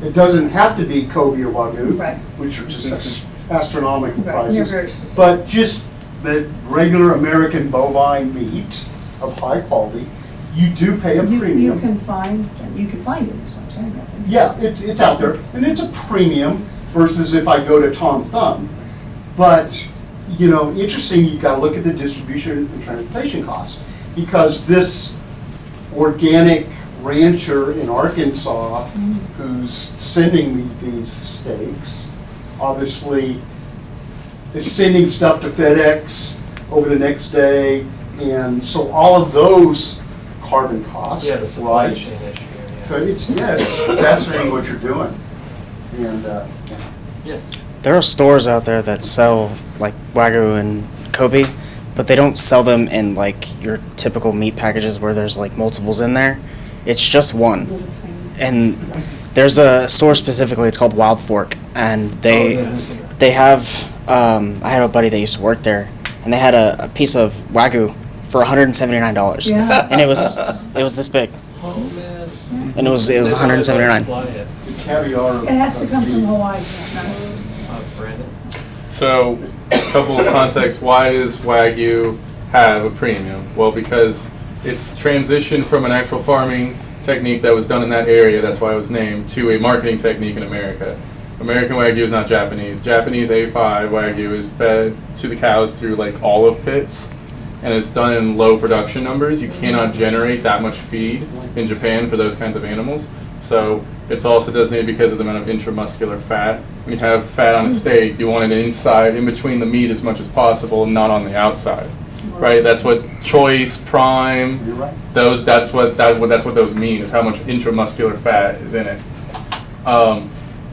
It doesn't have to be Kobe or Wagyu, Right. which are just astronomical Right, and they're very prices. specific. But just the regular American bovine meat of high quality, you do pay a premium. You can find it, is what I'm saying. That's it. Yeah, it's out there, and it's a premium versus if I go to Tom Thumb. But, you know, interesting, you gotta look at the distribution and transportation costs, because this organic rancher in Arkansas who's sending me these steaks, obviously is sending stuff to FedEx over the next day, and so all of those carbon costs, Yeah, the supply right? chain issue. Yeah. So it's fascinating what you're doing. And Yes. There are stores out there that sell like Wagyu and Kobe, but they don't sell them in like your typical meat packages where there's like multiples in there. It's just one. And there's a store specifically, it's called Wild Fork, and they have, I had a buddy that used to work there, and they had a piece of Wagyu for $179. Yeah. And it was this big. Oh, man. And it was $179. the caviar. It has to come from Hawaii. Brandon? So, a couple of context, why does Wagyu have a premium? Well, because it's transitioned from an actual farming technique that was done in that area, that's why it was named, to a marketing technique in America. American Wagyu is not Japanese. Japanese A5 Wagyu is fed to the cows through like olive pits, and it's done in low production numbers. You cannot generate that much feed in Japan for those kinds of animals. So it's also designated because of the amount of intramuscular fat. When you have fat on a steak, you want it inside, in between the meat as much as possible, not on the outside. Right? That's what choice, prime, that's what those mean, is how much intramuscular fat is in it.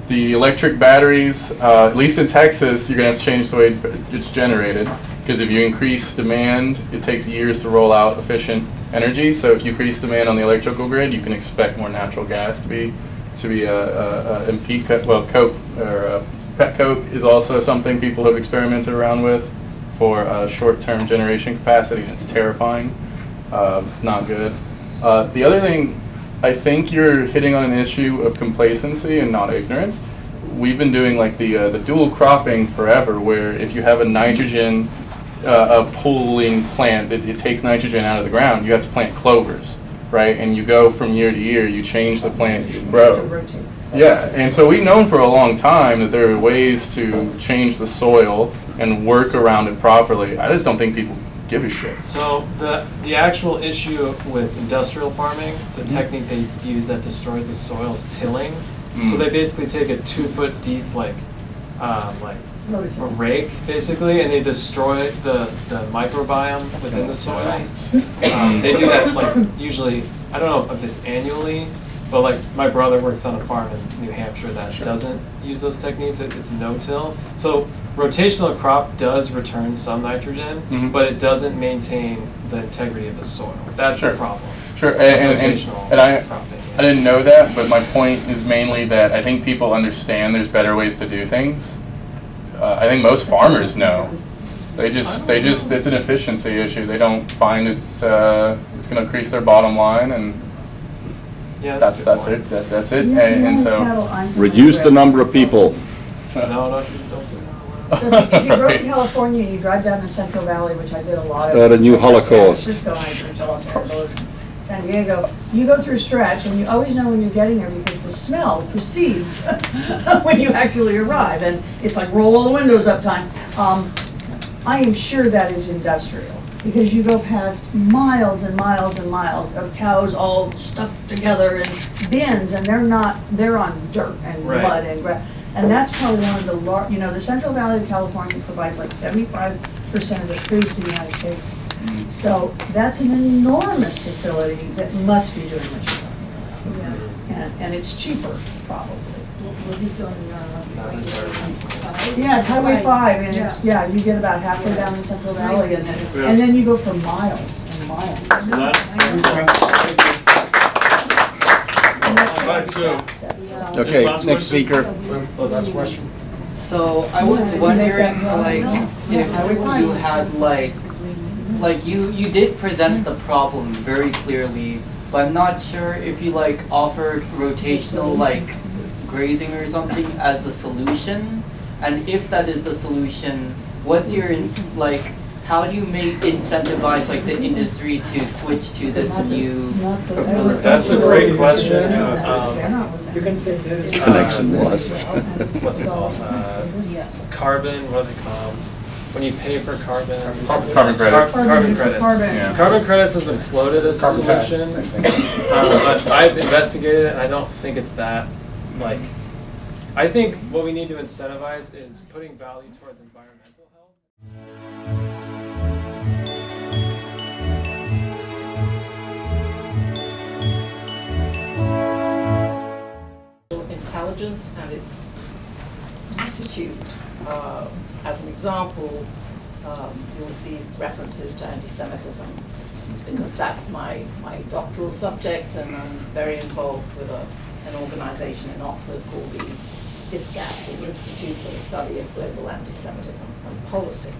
The electric batteries, at least in Texas, you're going to have to change the way it's generated, because if you increase demand, it takes years to roll out efficient energy. So if you increase demand on the electrical grid, you can expect more natural gas to be coke or pet coke is also something people have experimented around with for short-term generation capacity, and it's terrifying, not good. The other thing, I think you're hitting on an issue of complacency and not ignorance. We've been doing like the dual cropping forever, where if you have a nitrogen pulling plant, it takes nitrogen out of the ground, you have to plant clovers, right? And you go from year to year, you change the plant you grow. Yeah, and so we've known for a long time that there are ways to change the soil and work around it properly. I just don't think people give a shit. So the actual issue with industrial farming, the technique they use that destroys the soil is tilling. So they basically take a 2-foot deep a rake basically, and they destroy the microbiome within the soil. They do that like usually, I don't know if it's annually, but like my brother works on a farm in New Hampshire that doesn't use those techniques. It's no-till. So rotational crop does return some nitrogen, but it doesn't maintain the integrity of the soil. That's the problem. Sure, and I didn't know that, but my point is mainly that I think people understand there's better ways to do things. I think most farmers know. They just it's an efficiency issue. They don't find it's going to increase their bottom line, and that's it. That's it. And so reduce the number of people. No, don't say that. So if you grow up in California, you drive down to Central Valley, which I did a lot of. Start a new San Holocaust. Francisco, I moved to Los Angeles, San Diego. You go through Stretch, and you always know when you're getting there because the smell precedes when you actually arrive, and it's like roll all the windows up time. I am sure that is industrial, because you go past miles and miles and miles of cows all stuffed together in bins, and they're on dirt and Right. mud and grass. And that's probably one of the the Central Valley of California provides like 75% of the food to the United States. So that's an enormous facility that must be doing what you're talking about. And it's cheaper, probably. Was it on Yeah, it's Highway 5, and it's, you get about halfway down in Central Valley, and then you go for miles and miles. Alright, so. Okay, Last next question? speaker. Last question. So I was wondering, like, if you had like you did present the problem very clearly, but I'm not sure if you like offered rotational like grazing or something as the solution, and if that is the solution, what's your how do you incentivize like the industry to switch to this new proposal? That's a great question. You can say Connection was. What's it called? Carbon, what do they call them? When you pay for carbon. Carbon credits. Carbon credits. Yeah. Carbon credits has been floated as a Carbon tax, solution. same thing. But I've investigated it, and I don't think it's that, I think what we need to incentivize is putting value towards environmental health. Intelligence and its attitude. As an example, you'll see references to anti-Semitism, because that's my doctoral subject, and I'm very involved with an organization in Oxford called the ISCAP, the Institute for the Study of Global Anti-Semitism and Policy.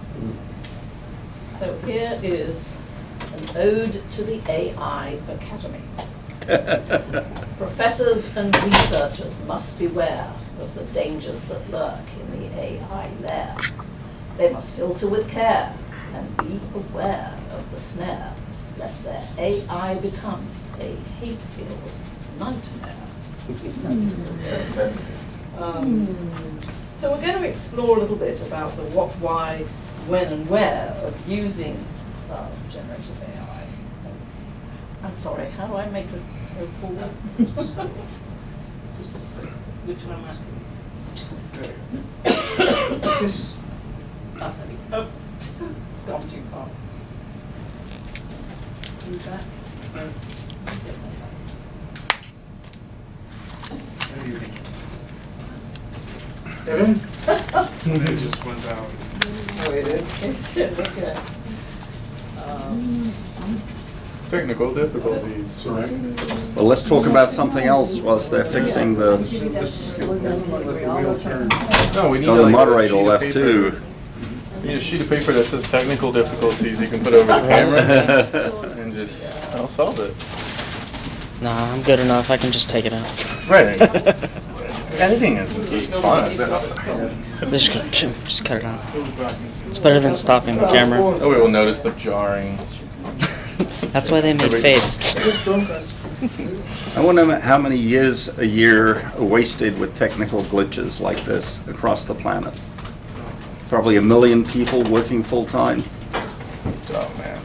So here is an ode to the AI Academy. Professors and researchers must beware of the dangers that lurk in the AI lair. They must filter with care and be aware of the snare, lest their AI becomes a hate-filled nightmare. So we're going to explore a little bit about the what, why, when, and where of using generative AI. I'm sorry, how do I make this go forward? Which one am I? This. Oh, it's gone too far. You back? No. Yes. Evan? It just went out. Oh, it did? It did, look at it. Technical difficulties, right? Well, let's talk about something else whilst they're fixing the. No, we need Oh, the like, a moderator sheet of left paper. too. You need a sheet of paper that says technical difficulties you can put over the camera and just, I'll solve it. Nah, I'm good enough. I can just take it out. Right. Editing is fun. Just cut it out. It's better than stopping the camera. Nobody will notice the jarring. That's why they made fades. I wonder how many years a year are wasted with technical glitches like this across the planet. It's probably 1 million people working full-time. Oh, man.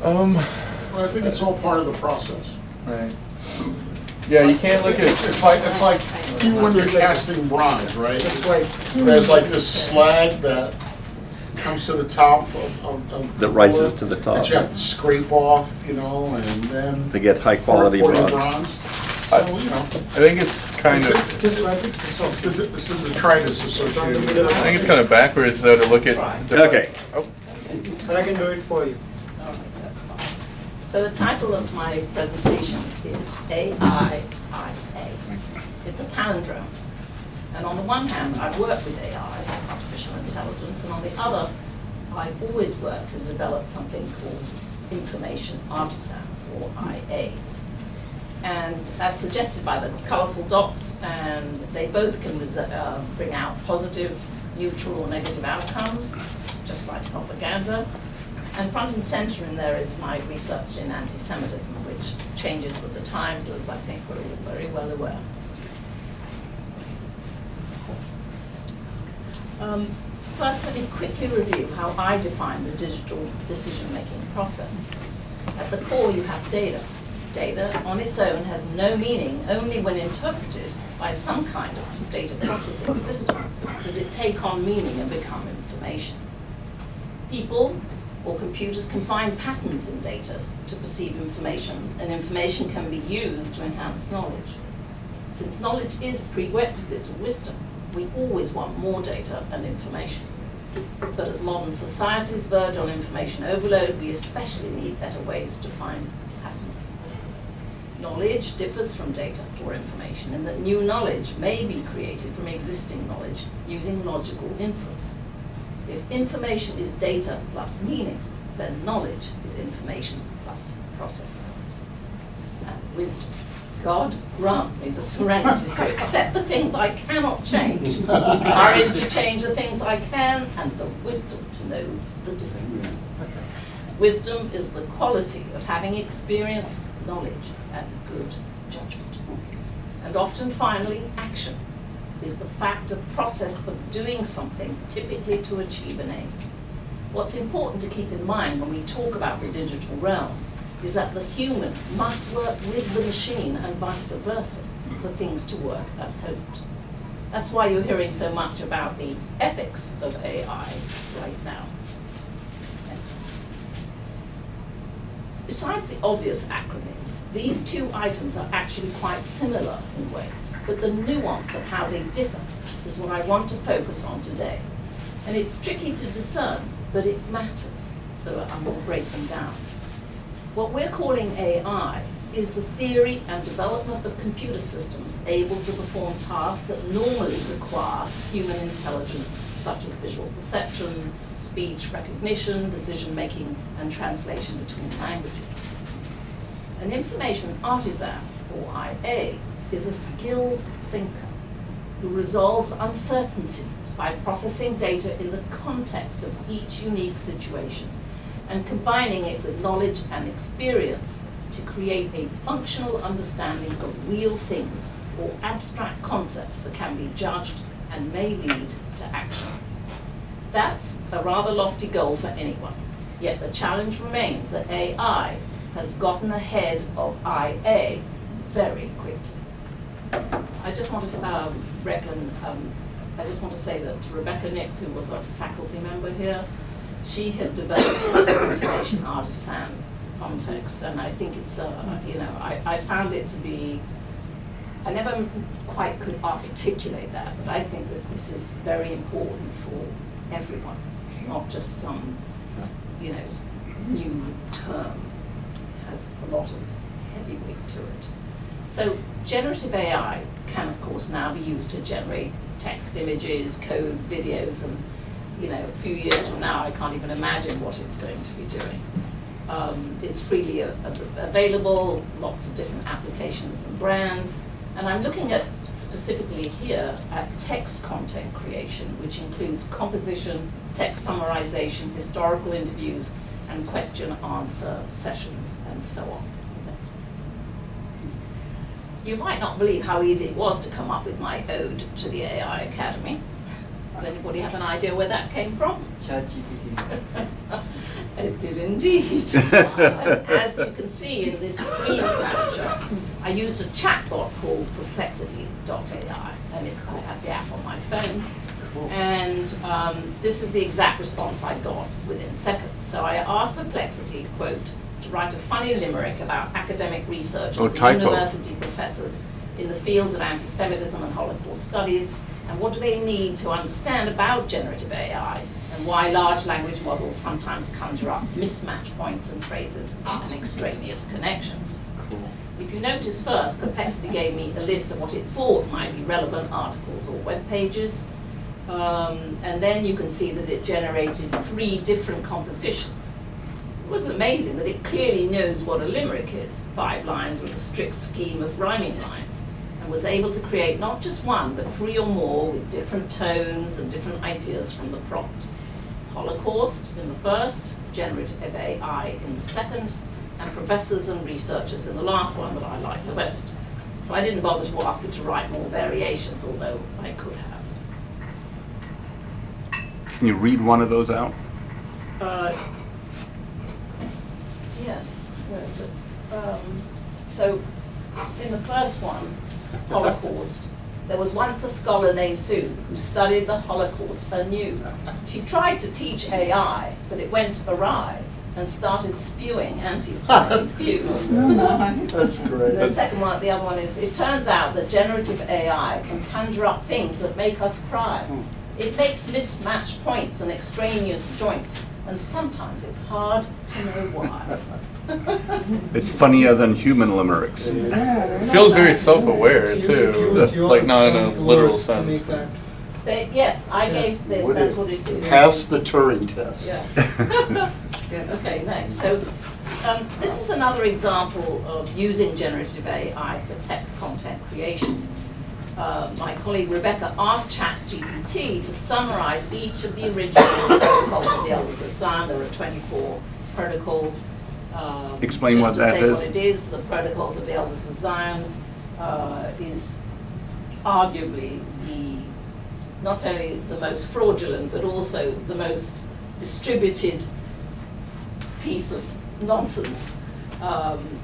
Well, I think it's all part of the process. Right. Yeah, you can't look at It's like when you're casting bronze, right? There's like this slag that comes to the top of That rises to the top. that you have to scrape off, and then To get high-quality pour your bronze. So, I think it's kind of. It's the detritus associated with it. I think it's kind of backwards though to look at. Okay. Oh. But I can do it for you. That's fine. So the title of my presentation is AIIA. It's a palindrome. And on the one hand, I've worked with AI, artificial intelligence, and on the other, I've always worked and developed something called information artisans, or IAs. And as suggested by the colorful dots, and they both can bring out positive neutral or negative outcomes, just like propaganda. And front and center in there is my research in anti-Semitism, which changes with the times, as I think we're all very well aware. First, let me quickly review how I define the digital decision-making process. At the core, you have data. Data on its own has no meaning only when interpreted by some kind of data processing system. Does it take on meaning and become information? People or computers can find patterns in data to perceive information, and information can be used to enhance knowledge. Since knowledge is prerequisite to wisdom, we always want more data and information. But as modern societies verge on information overload, we especially need better ways to find patterns. Knowledge differs from data or information in that new knowledge may be created from existing knowledge using logical inference. If information is data plus meaning, then knowledge is information plus processing. And wisdom. God grant me the serenity to accept the things I cannot change, the courage to change the things I can, and the wisdom to know the difference. Wisdom is the quality of having experience, knowledge, and good judgment. And often, finally, action is the fact of process of doing something, typically to achieve an aim. What's important to keep in mind when we talk about the digital realm is that the human must work with the machine and vice versa for things to work as hoped. That's why you're hearing so much about the ethics of AI right now. Next one. Besides the obvious acronyms, these two items are actually quite similar in ways, but the nuance of how they differ is what I want to focus on today. And it's tricky to discern, but it matters, so I'm going to break them down. What we're calling AI is the theory and development of computer systems able to perform tasks that normally require human intelligence, such as visual perception, speech recognition, decision-making, and translation between languages. An information artisan, or IA, is a skilled thinker who resolves uncertainty by processing data in the context of each unique situation and combining it with knowledge and experience to create a functional understanding of real things or abstract concepts that can be judged and may lead to action. That's a rather lofty goal for anyone, yet the challenge remains that AI has gotten ahead of IA very quickly. I just want to, I just want to say that Rebecca Nix, who was a faculty member here, she had developed this information artisan context, and I think it's, you know, I found it to be, I never quite could articulate that, but I think that this is very important for everyone. It's not just some, you know, new term. It has a lot of heavy weight to it. So generative AI can, of course, now be used to generate text, images, code, videos, and you know, a few years from now, I can't even imagine what it's going to be doing. It's freely available, lots of different applications and brands, and I'm looking at specifically here at text content creation, which includes composition, text summarization, historical interviews, and question-answer sessions, and so on. You might not believe how easy it was to come up with my ode to the AI Academy. Does anybody have an idea where that came from? ChatGPT. It did indeed. As you can see in this screen capture, I used a chatbot called perplexity.ai, and I have the app on my phone. Cool. And this is the exact response I got within seconds. So I asked Perplexity, quote, to write a funny limerick about academic researchers and university professors in the fields of anti-Semitism and Holocaust studies, and what do they need to understand about generative AI, and why large language models sometimes conjure up mismatch points and phrases and extraneous connections. Cool. If you notice first, Perplexity gave me a list of what it thought might be relevant articles or web pages, and then you can see that it generated 3 different compositions. It was amazing that it clearly knows what a limerick is, 5 lines with a strict scheme of rhyming lines. And was able to create not just one, but 3 or more with different tones and different ideas from the prompt. Holocaust in the first, generative AI in the second, and professors and researchers in the last one that I like the best. So I didn't bother to ask it to write more variations, although I could have. Can you read one of those out? Yes, where is it? So, in the first one, Holocaust, there was once a scholar named Sue who studied the Holocaust anew. She tried to teach AI, but it went awry and started spewing anti-Semitic views. That's great. The second one, the other one is, it turns out that generative AI can conjure up things that make us cry. It makes mismatched points and extraneous joints, and sometimes it's hard to know why. It's funnier than human limericks. It feels very self-aware too, like not in a literal sense. Yes, I gave that's what it did. Pass the Turing test. Yeah. Okay, next. So this is another example of using generative AI for text content creation. My colleague Rebecca asked ChatGPT to summarize each of the original protocols of the Elders of Zion. There are 24 protocols. Explain what that is. Just to say what it is, the protocols of the Elders of Zion is arguably not only the most fraudulent, but also the most distributed piece of nonsense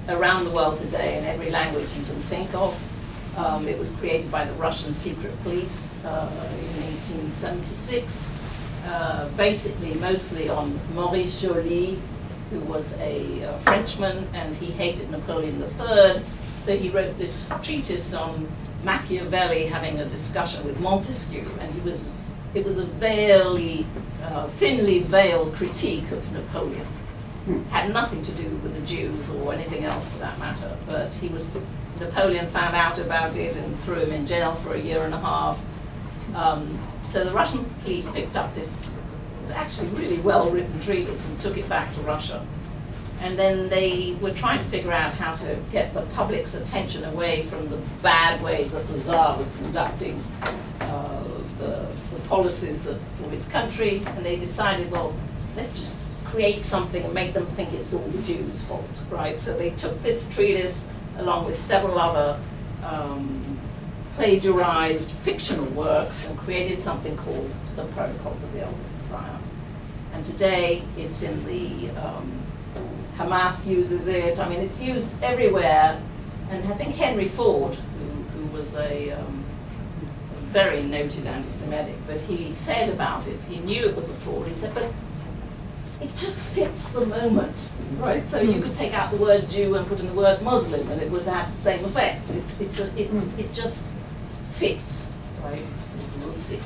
around the world today in every language you can think of. It was created by the Russian secret police in 1876, basically mostly on Maurice Joly, who was a Frenchman, and he hated Napoleon III, so he wrote this treatise on Machiavelli having a discussion with Montesquieu, and it was a thinly veiled critique of Napoleon. Had nothing to do with the Jews or anything else for that matter, but Napoleon found out about it and threw him in jail for 1.5 years. So the Russian police picked up this actually really well-written treatise and took it back to Russia. And then they were trying to figure out how to get the public's attention away from the bad ways that the Tsar was conducting the policies for his country. And they decided, well, let's just create something and make them think it's all the Jews' fault, right? So they took this treatise along with several other plagiarized fictional works and created something called the Protocols of the Elders of Zion. And today it's in the, Hamas uses it, I mean it's used everywhere, and I think Henry Ford, who was a very noted anti-Semitic, but he said about it, he knew it was a fraud, he said, but it just fits the moment, right? So you could take out the word Jew and put in the word Muslim and it would have the same effect. It just fits, right? We'll see.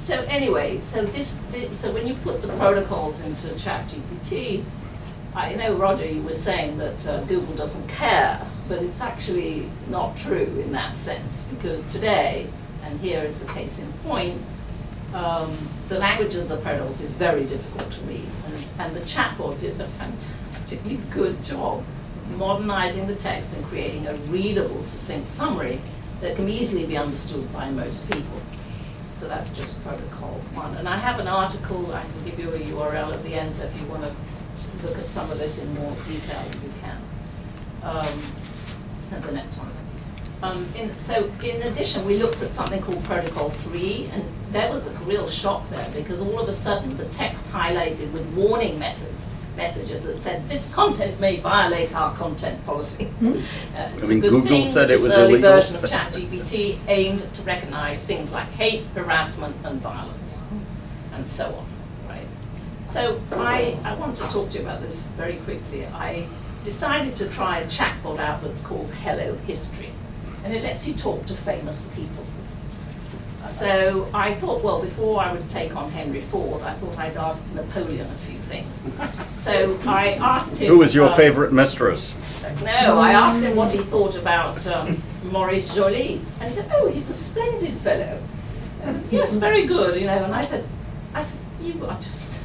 So anyway, so when you put the protocols into ChatGPT, I know, Roger, you were saying that Google doesn't care, but it's actually not true in that sense, because today, and here is the case in point, the language of the protocols is very difficult to read, and the chatbot did a fantastically good job modernizing the text and creating a readable, succinct summary that can easily be understood by most people. So that's just protocol 1. And I have an article, I can give you a URL at the end, so if you want to look at some of this in more detail, you can. Send the next one. So in addition, we looked at something called Protocol 3, and there was a real shock there, because all of a sudden the text highlighted with warning messages that said, this content may violate our content policy. It's a good Google thing said it was this early illegal. version of ChatGPT aimed to recognize things like hate, harassment, and violence, and so on. Right? So I want to talk to you about this very quickly. I decided to try a chatbot out that's called Hello History, and it lets you talk to famous people. So I thought, well, before I would take on Henry Ford, I thought I'd ask Napoleon a few things. So I asked him... Who was your favorite mistress? No, I asked him what he thought about Maurice Joly, and he said, oh, he's a splendid fellow. Yes, very good, you know. And I said, you are just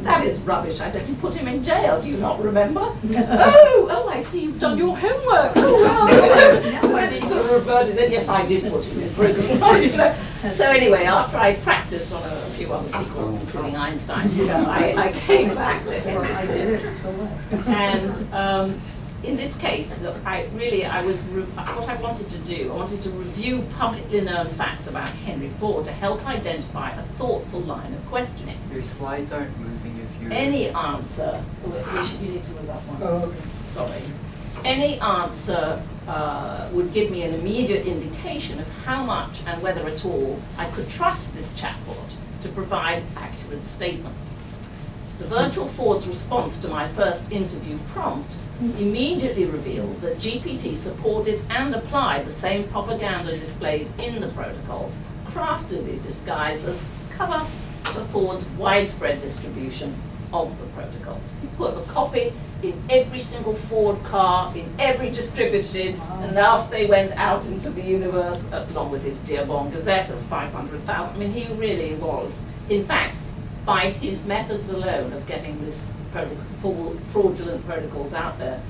That is rubbish. I said, you put him in jail, do you not remember? oh, I see you've done your homework. Oh, well. So then he sort of reverted and said, yes, I did put him in prison. You know? So anyway, after I practiced on a few other people, including Einstein, I came back to him. I did it, so what? And in this case, look, what I wanted to do, I wanted to review publicly known facts about Henry Ford to help identify a thoughtful line of questioning. Your slides aren't moving if you're... Any answer, you need to move that one. Oh, okay. Sorry. Any answer would give me an immediate indication of how much and whether at all I could trust this chatbot to provide accurate statements. The virtual Ford's response to my first interview prompt immediately revealed that GPT supported and applied the same propaganda displayed in the protocols, craftily disguised as cover for Ford's widespread distribution of the protocols. He put a copy in every single Ford car, in every distributed, and after they went out into the universe, along with his Dearborn Gazette of 500,000. I mean, he really was, in fact, by his methods alone of getting this fraudulent protocols out there,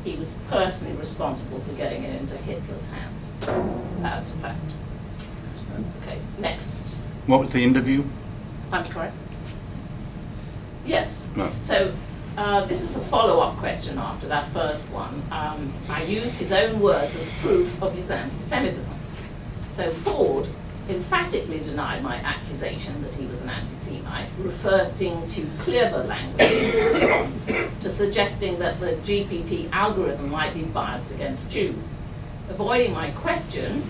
he was personally responsible for getting it into Hitler's hands. That's a fact. Okay, next. What was the interview? I'm sorry? Yes. No. So this is a follow-up question after that first one. I used his own words as proof of his anti-Semitism. So Ford emphatically denied my accusation that he was an anti-Semite, referring to clever language in response to suggesting that the GPT algorithm might be biased against Jews. Avoiding my question,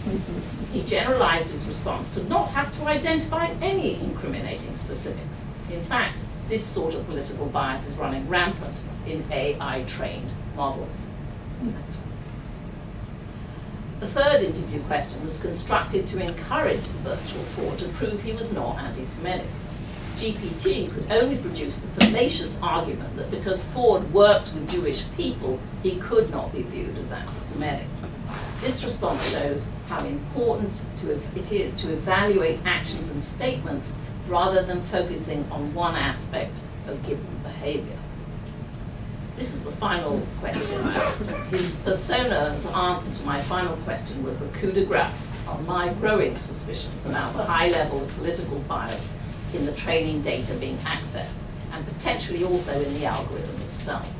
he generalized his response to not have to identify any incriminating specifics. In fact, this sort of political bias is running rampant in AI-trained models. The third interview question was constructed to encourage the virtual Ford to prove he was not anti-Semitic. GPT could only produce the fallacious argument that because Ford worked with Jewish people, he could not be viewed as anti-Semitic. This response shows how important it is to evaluate actions and statements rather than focusing on one aspect of given behavior. This is the final question I asked. His persona's answer to my final question was the coup de grace on my growing suspicions about the high level of political bias in the training data being accessed, and potentially also in the algorithm itself.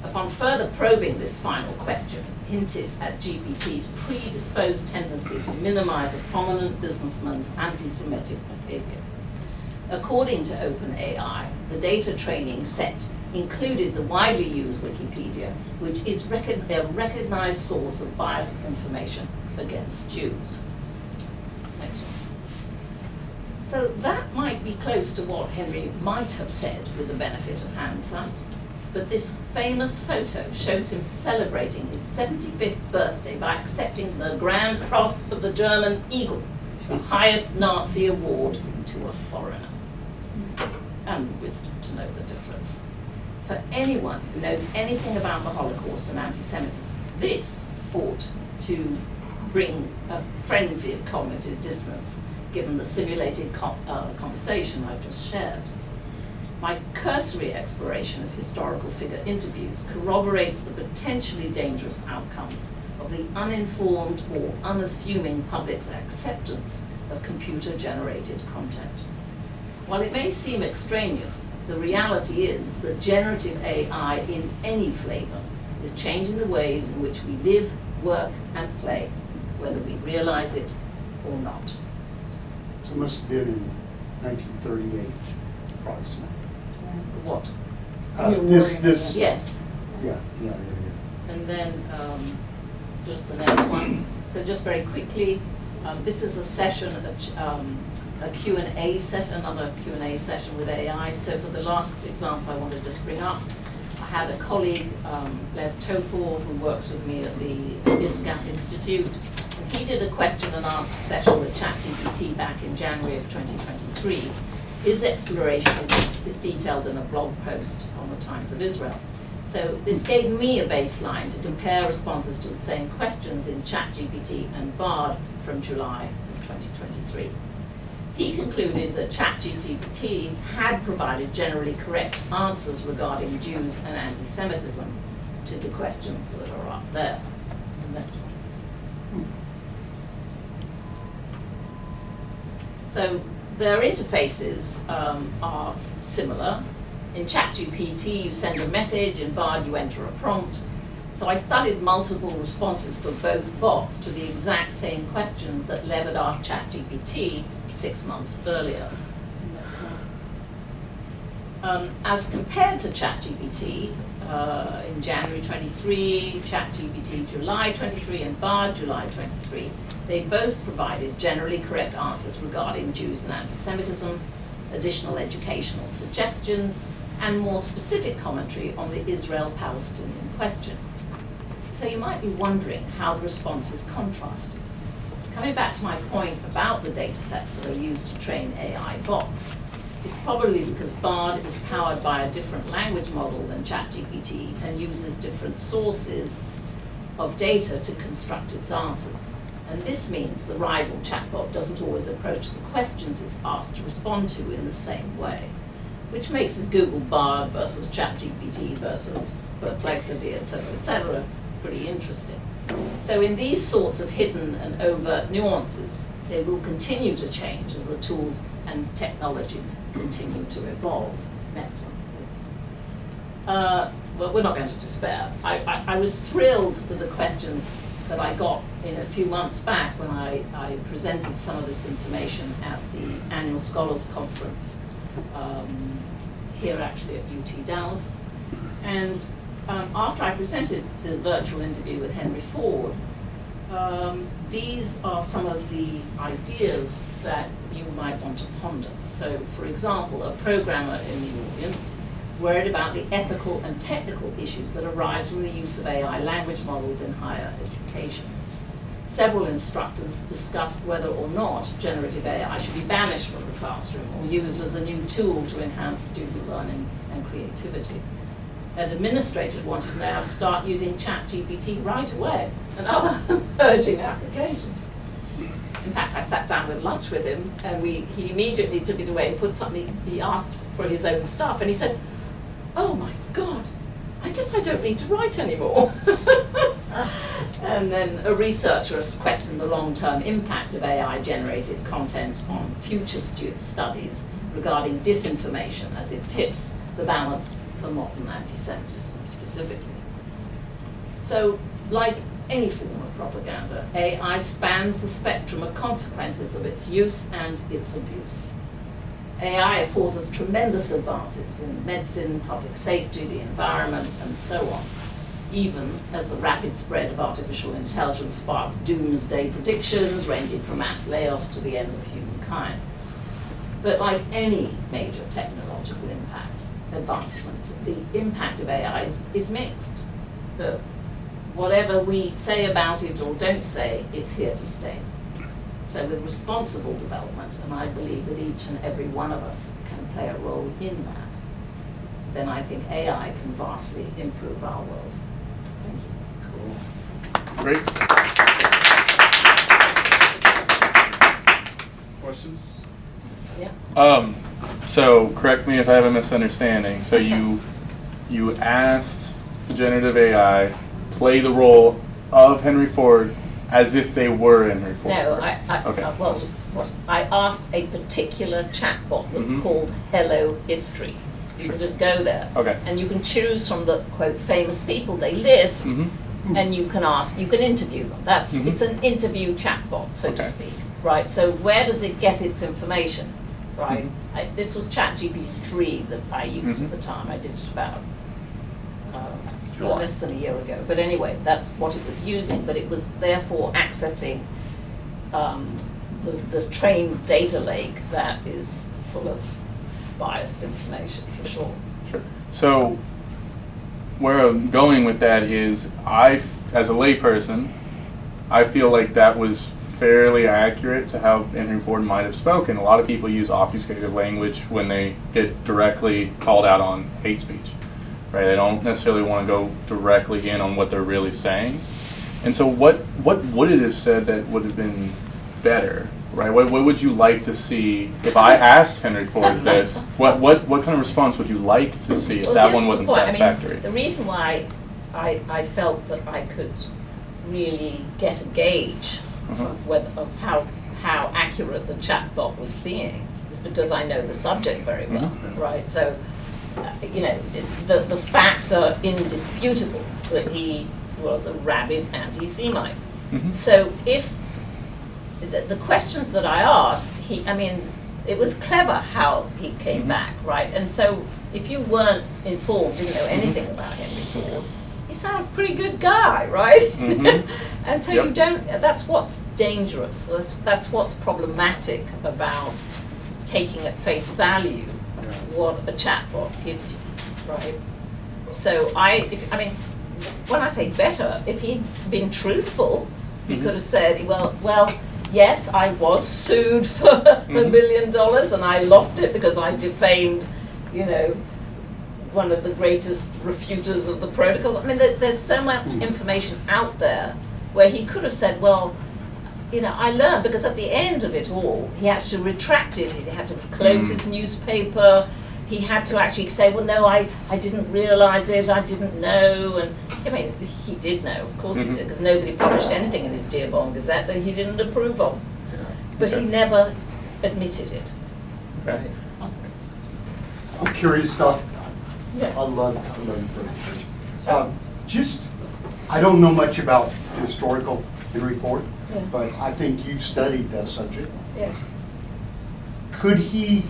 Upon further probing this final question, hinted at GPT's predisposed tendency to minimize a prominent businessman's anti-Semitic behavior. According to OpenAI, the data training set included the widely used Wikipedia, which is a recognized source of biased information against Jews. Next one. So that might be close to what Henry might have said with the benefit of hindsight, but this famous photo shows him celebrating his 75th birthday by accepting the Grand Cross of the German Eagle, the highest Nazi award to a foreigner. And wisdom to know the difference. For anyone who knows anything about the Holocaust and anti-Semitism, this ought to bring a frenzy of cognitive dissonance, given the simulated conversation I've just shared. My cursory exploration of historical figure interviews corroborates the potentially dangerous outcomes of the uninformed or unassuming public's acceptance of computer-generated content. While it may seem extraneous, the reality is that generative AI in any flavor is changing the ways in which we live, work, and play, whether we realize it or not. So it must have been in 1938, approximately. What? This. Yes. Yeah. And then just the next one. So just very quickly, this is a session, a Q&A session, another Q&A session with AI. So for the last example I want to just bring up, I had a colleague, Lev Topor, who works with me at the ISCAP Institute, and he did a question and answer session with ChatGPT back in January of 2023. His exploration is detailed in a blog post on the Times of Israel. So this gave me a baseline to compare responses to the same questions in ChatGPT and Bard from July of 2023. He concluded that ChatGPT had provided generally correct answers regarding Jews and anti-Semitism to the questions that are up there. And next one. So their interfaces are similar. In ChatGPT, you send a message, in Bard, you enter a prompt. So I studied multiple responses for both bots to the exact same questions that Lev had asked ChatGPT 6 months earlier. As compared to ChatGPT, in January 23, ChatGPT July 23, and Bard July 23, they both provided generally correct answers regarding Jews and anti-Semitism, additional educational suggestions, and more specific commentary on the Israel-Palestinian question. So you might be wondering how the responses contrasted. Coming back to my point about the data sets that are used to train AI bots, it's probably because Bard is powered by a different language model than ChatGPT and uses different sources of data to construct its answers. And this means the rival chatbot doesn't always approach the questions it's asked to respond to in the same way, which makes this Google Bard versus ChatGPT versus Perplexity, etc., pretty interesting. So in these sorts of hidden and overt nuances, they will continue to change as the tools and technologies continue to evolve. Next one, please. Well, we're not going to despair. I was thrilled with the questions that I got in a few months back when I presented some of this information at the annual Scholars Conference here actually at UT Dallas. And after I presented the virtual interview with Henry Ford, these are some of the ideas that you might want to ponder. So, for example, a programmer in the audience worried about the ethical and technical issues that arise from the use of AI language models in higher education. Several instructors discussed whether or not generative AI should be banished from the classroom or used as a new tool to enhance student learning and creativity. An administrator wanted to know how to start using ChatGPT right away and other emerging applications. In fact, I sat down with lunch with him, and he immediately took it away and put something he asked for his own stuff, and he said, "Oh my God, I guess I don't need to write anymore." And then a researcher has questioned the long-term impact of AI-generated content on future studies regarding disinformation as it tips the balance for modern anti-Semitism specifically. So, like any form of propaganda, AI spans the spectrum of consequences of its use and its abuse. AI affords us tremendous advances in medicine, public safety, the environment, and so on, even as the rapid spread of artificial intelligence sparks doomsday predictions ranging from mass layoffs to the end of humankind. But like any major technological advancement, the impact of AI is mixed. But whatever we say about it or don't say, it's here to stay. So with responsible development, and I believe that each and every one of us can play a role in that, then I think AI can vastly improve our world. Thank you. Cool. Great. Questions? Yeah. So correct me if I have a misunderstanding. So you asked generative AI play the role of Henry Ford as if they were Henry Ford. No, Okay. I asked a particular chatbot that's called Hello History. You can just go there. Okay. And you can choose from the, quote, famous people they list, and you can interview them. It's an interview chatbot, so to speak, right? So where does it get its information, right? This was ChatGPT 3 that I used at the time. I did it about less than a year ago. But anyway, that's what it was using, but it was therefore accessing the trained data lake that is full of biased information, for sure. Sure. So where I'm going with that is, as a layperson, I feel like that was fairly accurate to how Henry Ford might have spoken. A lot of people use obfuscated language when they get directly called out on hate speech, right? They don't necessarily want to go directly in on what they're really saying. And so what would it have said that would have been better? right? What would you like to see if I asked Henry Ford this? What kind of response would you like to see if Well, that here's one the wasn't point. satisfactory? The reason why I felt that I could really get a gauge of how accurate the chatbot was being is because I know the subject very well, right? So, you know, the facts are indisputable that he was a rabid anti-Semite. So if the questions that I asked, it was clever how he came back, right? And so if you weren't informed, didn't know anything about Henry Ford, he sounded a pretty good guy, right? And so you don't, that's what's dangerous. That's what's problematic about taking at face value what a chatbot gives you, right? So when I say better, if he'd been truthful, he could have said, well, yes, I was sued for $1 million and I lost it because I defamed, you know, one of the greatest refuters of the protocol. I mean, there's so much information out there where he could have said, well, you know, I learned, because at the end of it all, he actually retracted. He had to close his newspaper. He had to actually say, well, no, I didn't realize it, I didn't know. And I mean, he did know, of course he did, because nobody published anything in his Dearborn Gazette that he didn't approve of. But he never admitted it. Okay. I'm curious, Doc. Yeah. I love your presentation. I don't know much about the historical Henry Ford, but I think you've studied that subject. Yes. Did he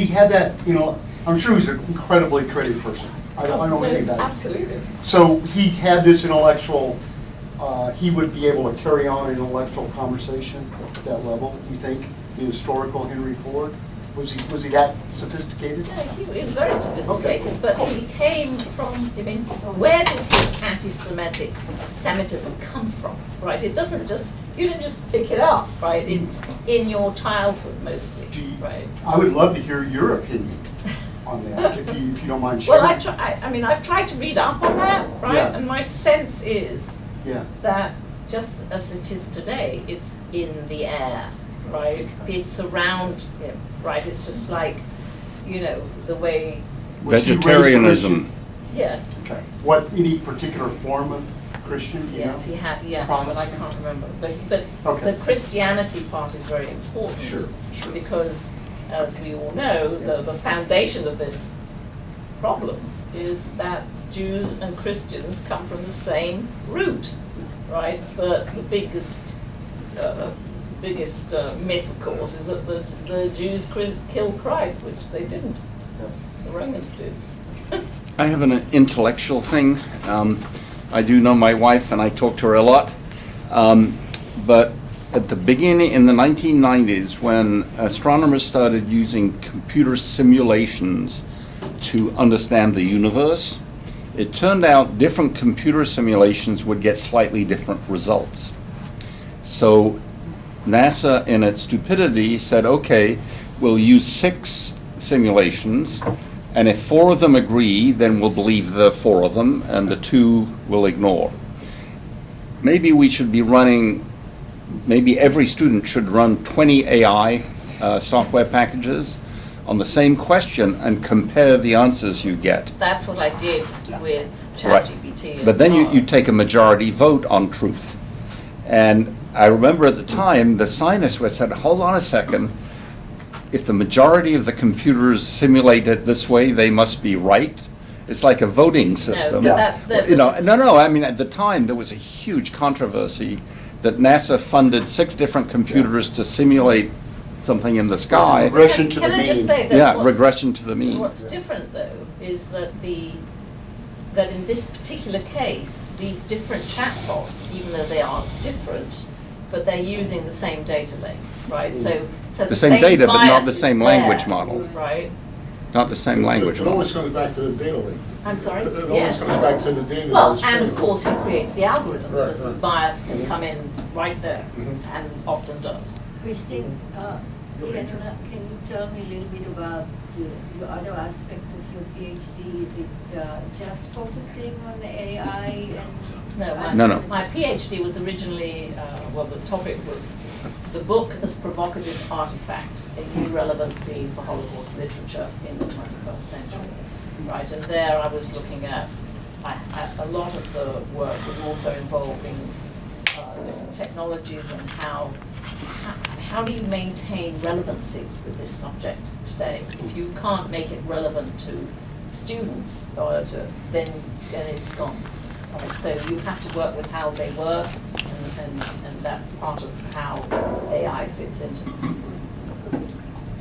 have that, you know, I'm sure he's an incredibly creative person. I don't think that. Absolutely. So he had this intellectual, he would be able to carry on an intellectual conversation at that level, you think, the historical Henry Ford? Was he that sophisticated? Yeah, he was very sophisticated, Okay. but he came from, where did his anti-Semitism come from, right? It doesn't just, you didn't just pick it up, right? It's in your childhood mostly, right? I would love to hear your opinion on that, if you don't mind sharing. Well, I've tried to read up on that, right? Yeah. And my sense is that just as it is today, it's in the air, right? It's around him, right? It's just like, you know, the way... Vegetarianism. Yes. Okay. What, any particular form of Christian? Yes, he had, yes, Promise? but I can't remember. But Okay. the Christianity part is very important. Sure. Because, as we all know, the foundation of this problem is that Jews and Christians come from the same root, right? But the biggest myth, of course, is that the Jews killed Christ, which they didn't. The Romans did. I have an intellectual thing. I do know my wife and I talk to her a lot. But at the beginning, in the 1990s, when astronomers started using computer simulations to understand the universe, it turned out different computer simulations would get slightly different results. So NASA, in its stupidity, said, okay, we'll use 6 simulations, and if 4 of them agree, then we'll believe the 4 of them, and the 2 we'll ignore. Maybe we should be running, maybe every student should run 20 AI software packages on the same question and compare the answers you get. That's what I did with Right. ChatGPT. But then you take a majority vote on truth. And I remember at the time, the scientists said, hold on a second, if the majority of the computers simulate it this way, they must be right. It's like a voting system. No, I mean, at the time, there was a huge controversy that NASA funded 6 different computers to simulate something in the sky. Regression to the Can I just mean. say that regression to the mean. What's different, though, is that that in this particular case, these different chatbots, even though they are different, but they're using the same data lake, right? So The same data, but not bias the is same there, language model. right? Not the same language It model. always comes back to the data lake. I'm sorry? It always Yes. comes back to the data. Well, that's and of critical. course, who creates the algorithm, Right, because this right. bias can come in right there, and often does. Christine, can you tell me a little bit about the other aspect of your PhD? Is it just focusing on AI and... No, No. my PhD was originally, the topic was the book as provocative artifact, a new relevancy for Holocaust literature in the 21st century, right? And there I was looking at, a lot of the work was also involving different technologies and how do you maintain relevancy with this subject today? If you can't make it relevant to students, then it's gone. Right? So you have to work with how they work, and that's part of how AI fits into this.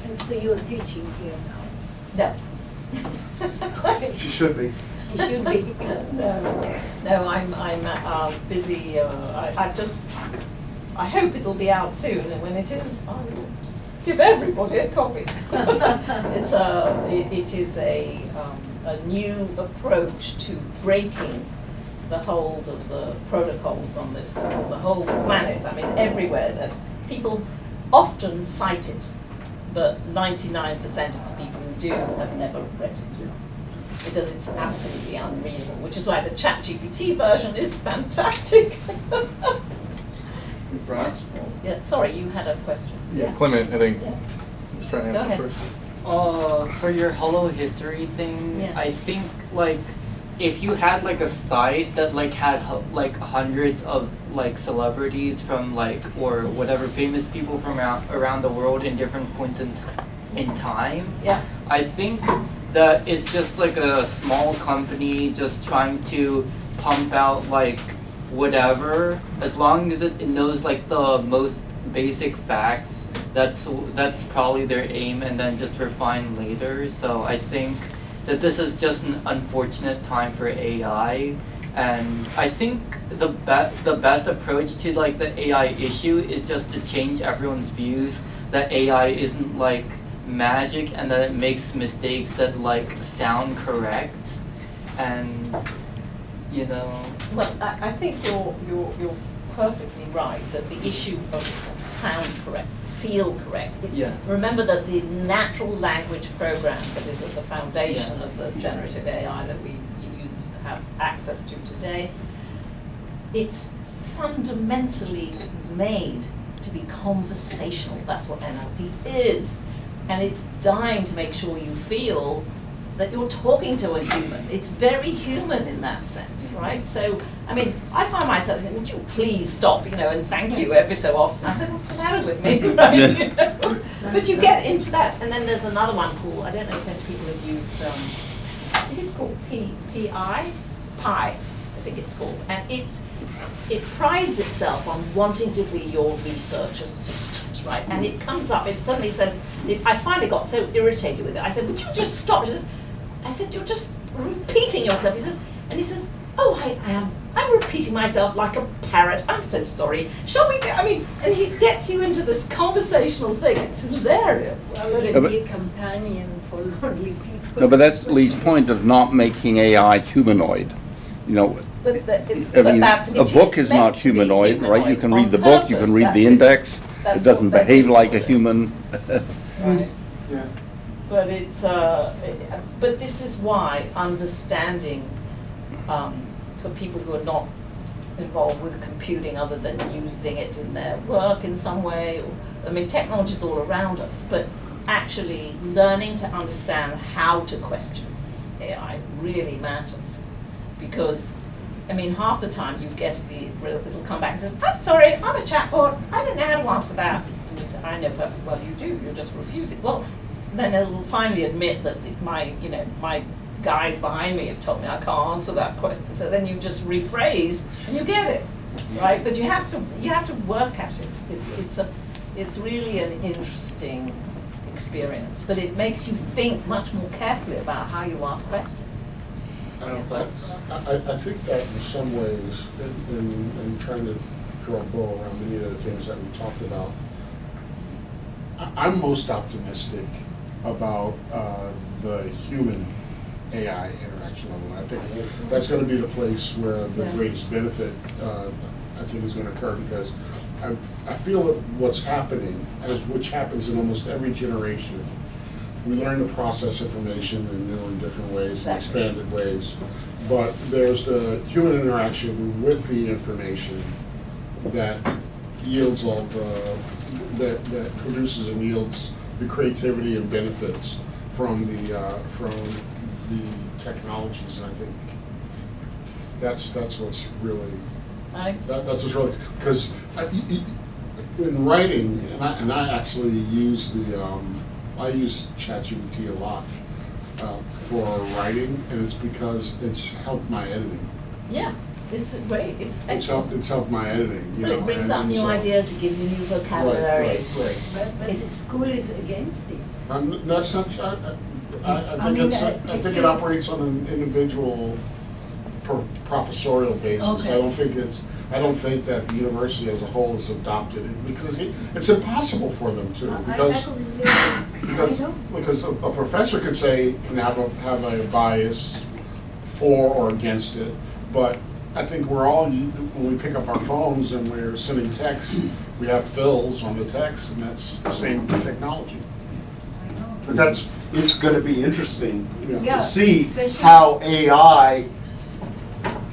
And so you're teaching here now? No. She should be. She should be. No, I'm busy. I hope it'll be out soon, and when it is, I will give everybody a copy. It is a new approach to breaking the hold of the protocols on this, the whole planet. I mean, everywhere. That people often cite it, but 99% of the people who do have never read it. Because it's absolutely unreadable, which is why the ChatGPT version is fantastic. Right. Yeah, sorry, you had a question. Yeah, Clement, I think. Yeah. Let's try and Go answer ahead. first. For your Hollow History thing, Yes. I think like if you had like a site that like had like hundreds of like celebrities from like or whatever famous people from around the world in different points in time, Yeah. I think that it's just like a small company just trying to pump out like whatever, as long as it knows like the most basic facts. That's probably their aim, and then just refine later. So I think that this is just an unfortunate time for AI, and I think the best approach to like the AI issue is just to change everyone's views that AI isn't like magic and that it makes mistakes that like sound correct, and you know. Well, I think you're perfectly right that the issue of sound correct, feel correct. Yeah. Remember that the natural language program that is at the foundation of the generative AI that you have access to today, it's fundamentally made to be conversational. That's what NLP is. And it's dying to make sure you feel that you're talking to a human. It's very human in that sense, right? So, I mean, I find myself saying, would you please stop, and thank you every so often. I think, what's the matter with me, right? But you get into that, and then there's another one called, I don't know if any people have used, I think it's called Pi, I think it's called, and it prides itself on wanting to be your research assistant, right? And it comes up, it suddenly says, I finally got so irritated with it. I said, would you just stop? I said, you're just repeating yourself. He says, oh, I am. I'm repeating myself like a parrot. I'm so sorry. Shall we and he gets you into this conversational thing. It's hilarious. But it's a companion for lonely people. No, but that's Lee's point of not making AI humanoid. But a book is not humanoid, right? You can read the book, you can read the index. It doesn't behave like a human. Right. Yeah. But it's but this is why understanding for people who are not involved with computing other than using it in their work in some way. Technology is all around us, but actually learning to understand how to question AI really matters, because half the time you get it'll come back and says, I'm sorry, I'm a chatbot, I don't know how to answer that. And you say, I know perfectly well you do, you're just refusing. Well, then it'll finally admit that my guys behind me have told me I can't answer that question. So then you just rephrase and you get it, right? But you have to work at it. It's really an interesting experience, but it makes you think much more carefully about how you ask questions. I think that in some ways, in trying to draw a bow around many of the things that we talked about, I'm most optimistic about the human AI interaction level. I think that's going to be the place where the greatest benefit, I think, is going to occur, because I feel that what's happening, which happens in almost every generation, we learn to process information in new and different ways, and expanded ways, but there's the human interaction with the information that yields all the that produces and yields the creativity and benefits from the technologies, and I think that's what's really that's what's really, because in writing, and I actually use I use ChatGPT a lot for writing, and it's because it's helped my editing. Yeah, it's great. It's excellent. It's helped my editing. You Well, know, it brings and- up and new so- ideas. It gives you new vocabulary. Right. But the school is against it. That's not, I think it operates on an individual professorial basis. Okay. I don't think that the university as a whole has adopted it, because it's impossible for them to, because a professor could have a bias for or against it, but I think we're all, when we pick up our phones and we're sending texts, we have fills on the text, and that's the same technology. But it's going to be interesting Yeah, to see especially- how AI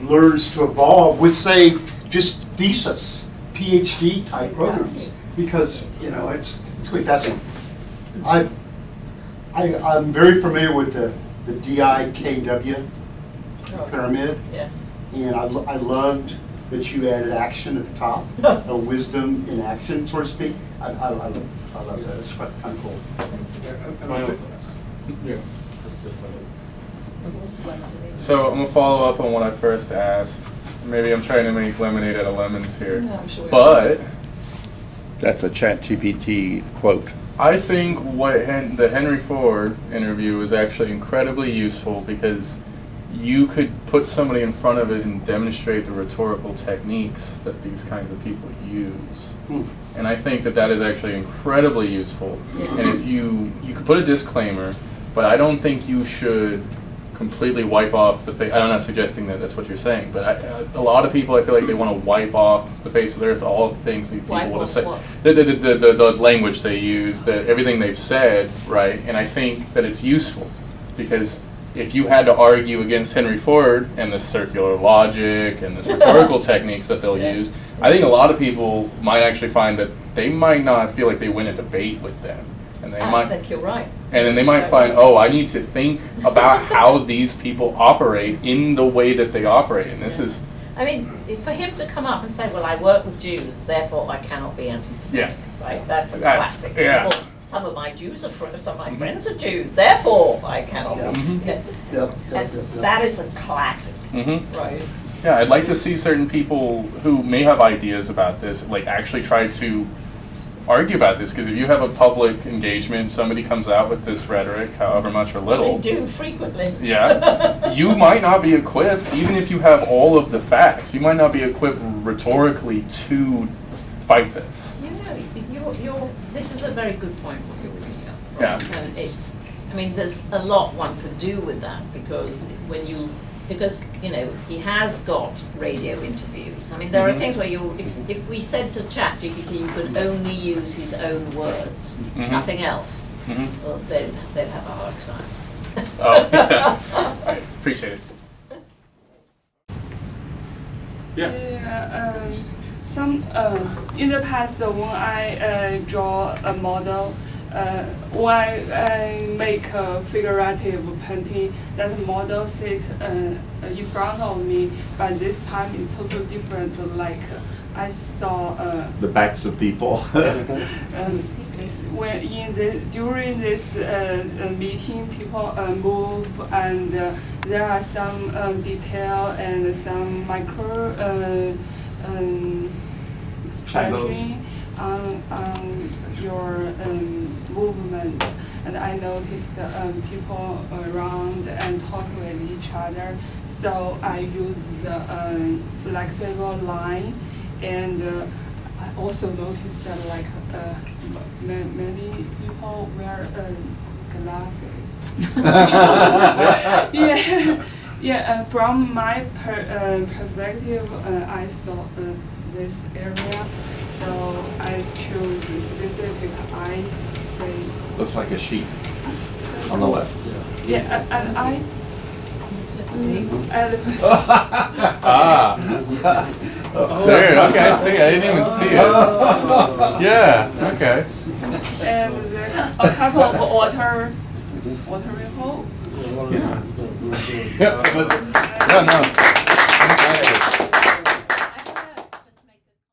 learns to evolve with, say, just thesis, PhD type programs, because it's quite fascinating. I'm very familiar with the DIKW pyramid. Yes. And I loved that you added action at the top, a wisdom in action, so to speak. I love that. It's quite kind of cool. And I think, yeah. So I'm gonna follow up on what I first asked. Maybe I'm trying to make lemonade out of lemons here, No, I'm sure we but That's a ChatGPT quote. I think the Henry Ford interview was actually incredibly useful, because you could put somebody in front of it and demonstrate the rhetorical techniques that these kinds of people use. And I think that is actually incredibly useful. And if you could put a disclaimer, but I don't think you should completely wipe off the face. I'm not suggesting that that's what you're saying, but a lot of people, I feel like they want to wipe off the face of the earth all of the things these people want to say, the language they use, everything they've said, right? And I think that it's useful, because if you had to argue against Henry Ford and the circular logic and the rhetorical techniques that they'll use, I think a lot of people might actually find that they might not feel like they win a debate with them. And they I think you're right. And then they might find, oh, I need to think about how these people operate in the way that they operate. And this is... I mean, for him to come up and say, well, I work with Jews, therefore I cannot be anti-Semitic, right? That's a classic. Yeah. Well, some of my Jews are some of my friends are Jews, therefore I cannot be. That is a classic, right? Yeah, I'd like to see certain people who may have ideas about this, like, actually try to argue about this, because if you have a public engagement, somebody comes out with this rhetoric, however much or little. They do frequently. Yeah, you might not be equipped, even if you have all of the facts, you might not be equipped rhetorically to fight this. This is a very good point what you're bringing up. Yeah. And I mean, there's a lot one could do with that, because he has got radio interviews. I mean, there are things where if we said to ChatGPT you could only use his own words, nothing else, well, they'd have a hard time. Oh, yeah. I appreciate it. Yeah. In the past, when I draw a model, when I make a figurative painting, that model sits in front of me, but this time it's totally different. Like I saw the backs of people. During this meeting, people move, and there are some detail and some micro expression on your movement. And I noticed people around and talk with each other. So I use the flexible line, and I also noticed that many people wear glasses. Yeah. From my perspective, I saw this area, so I chose a specific eyesight. Looks like a sheep on the left. Yeah, and Elephant. Ah. There, okay, I see. I didn't even see it. Yeah, okay. And a couple of watering hole. Yeah, it was, yeah, no. Fantastic.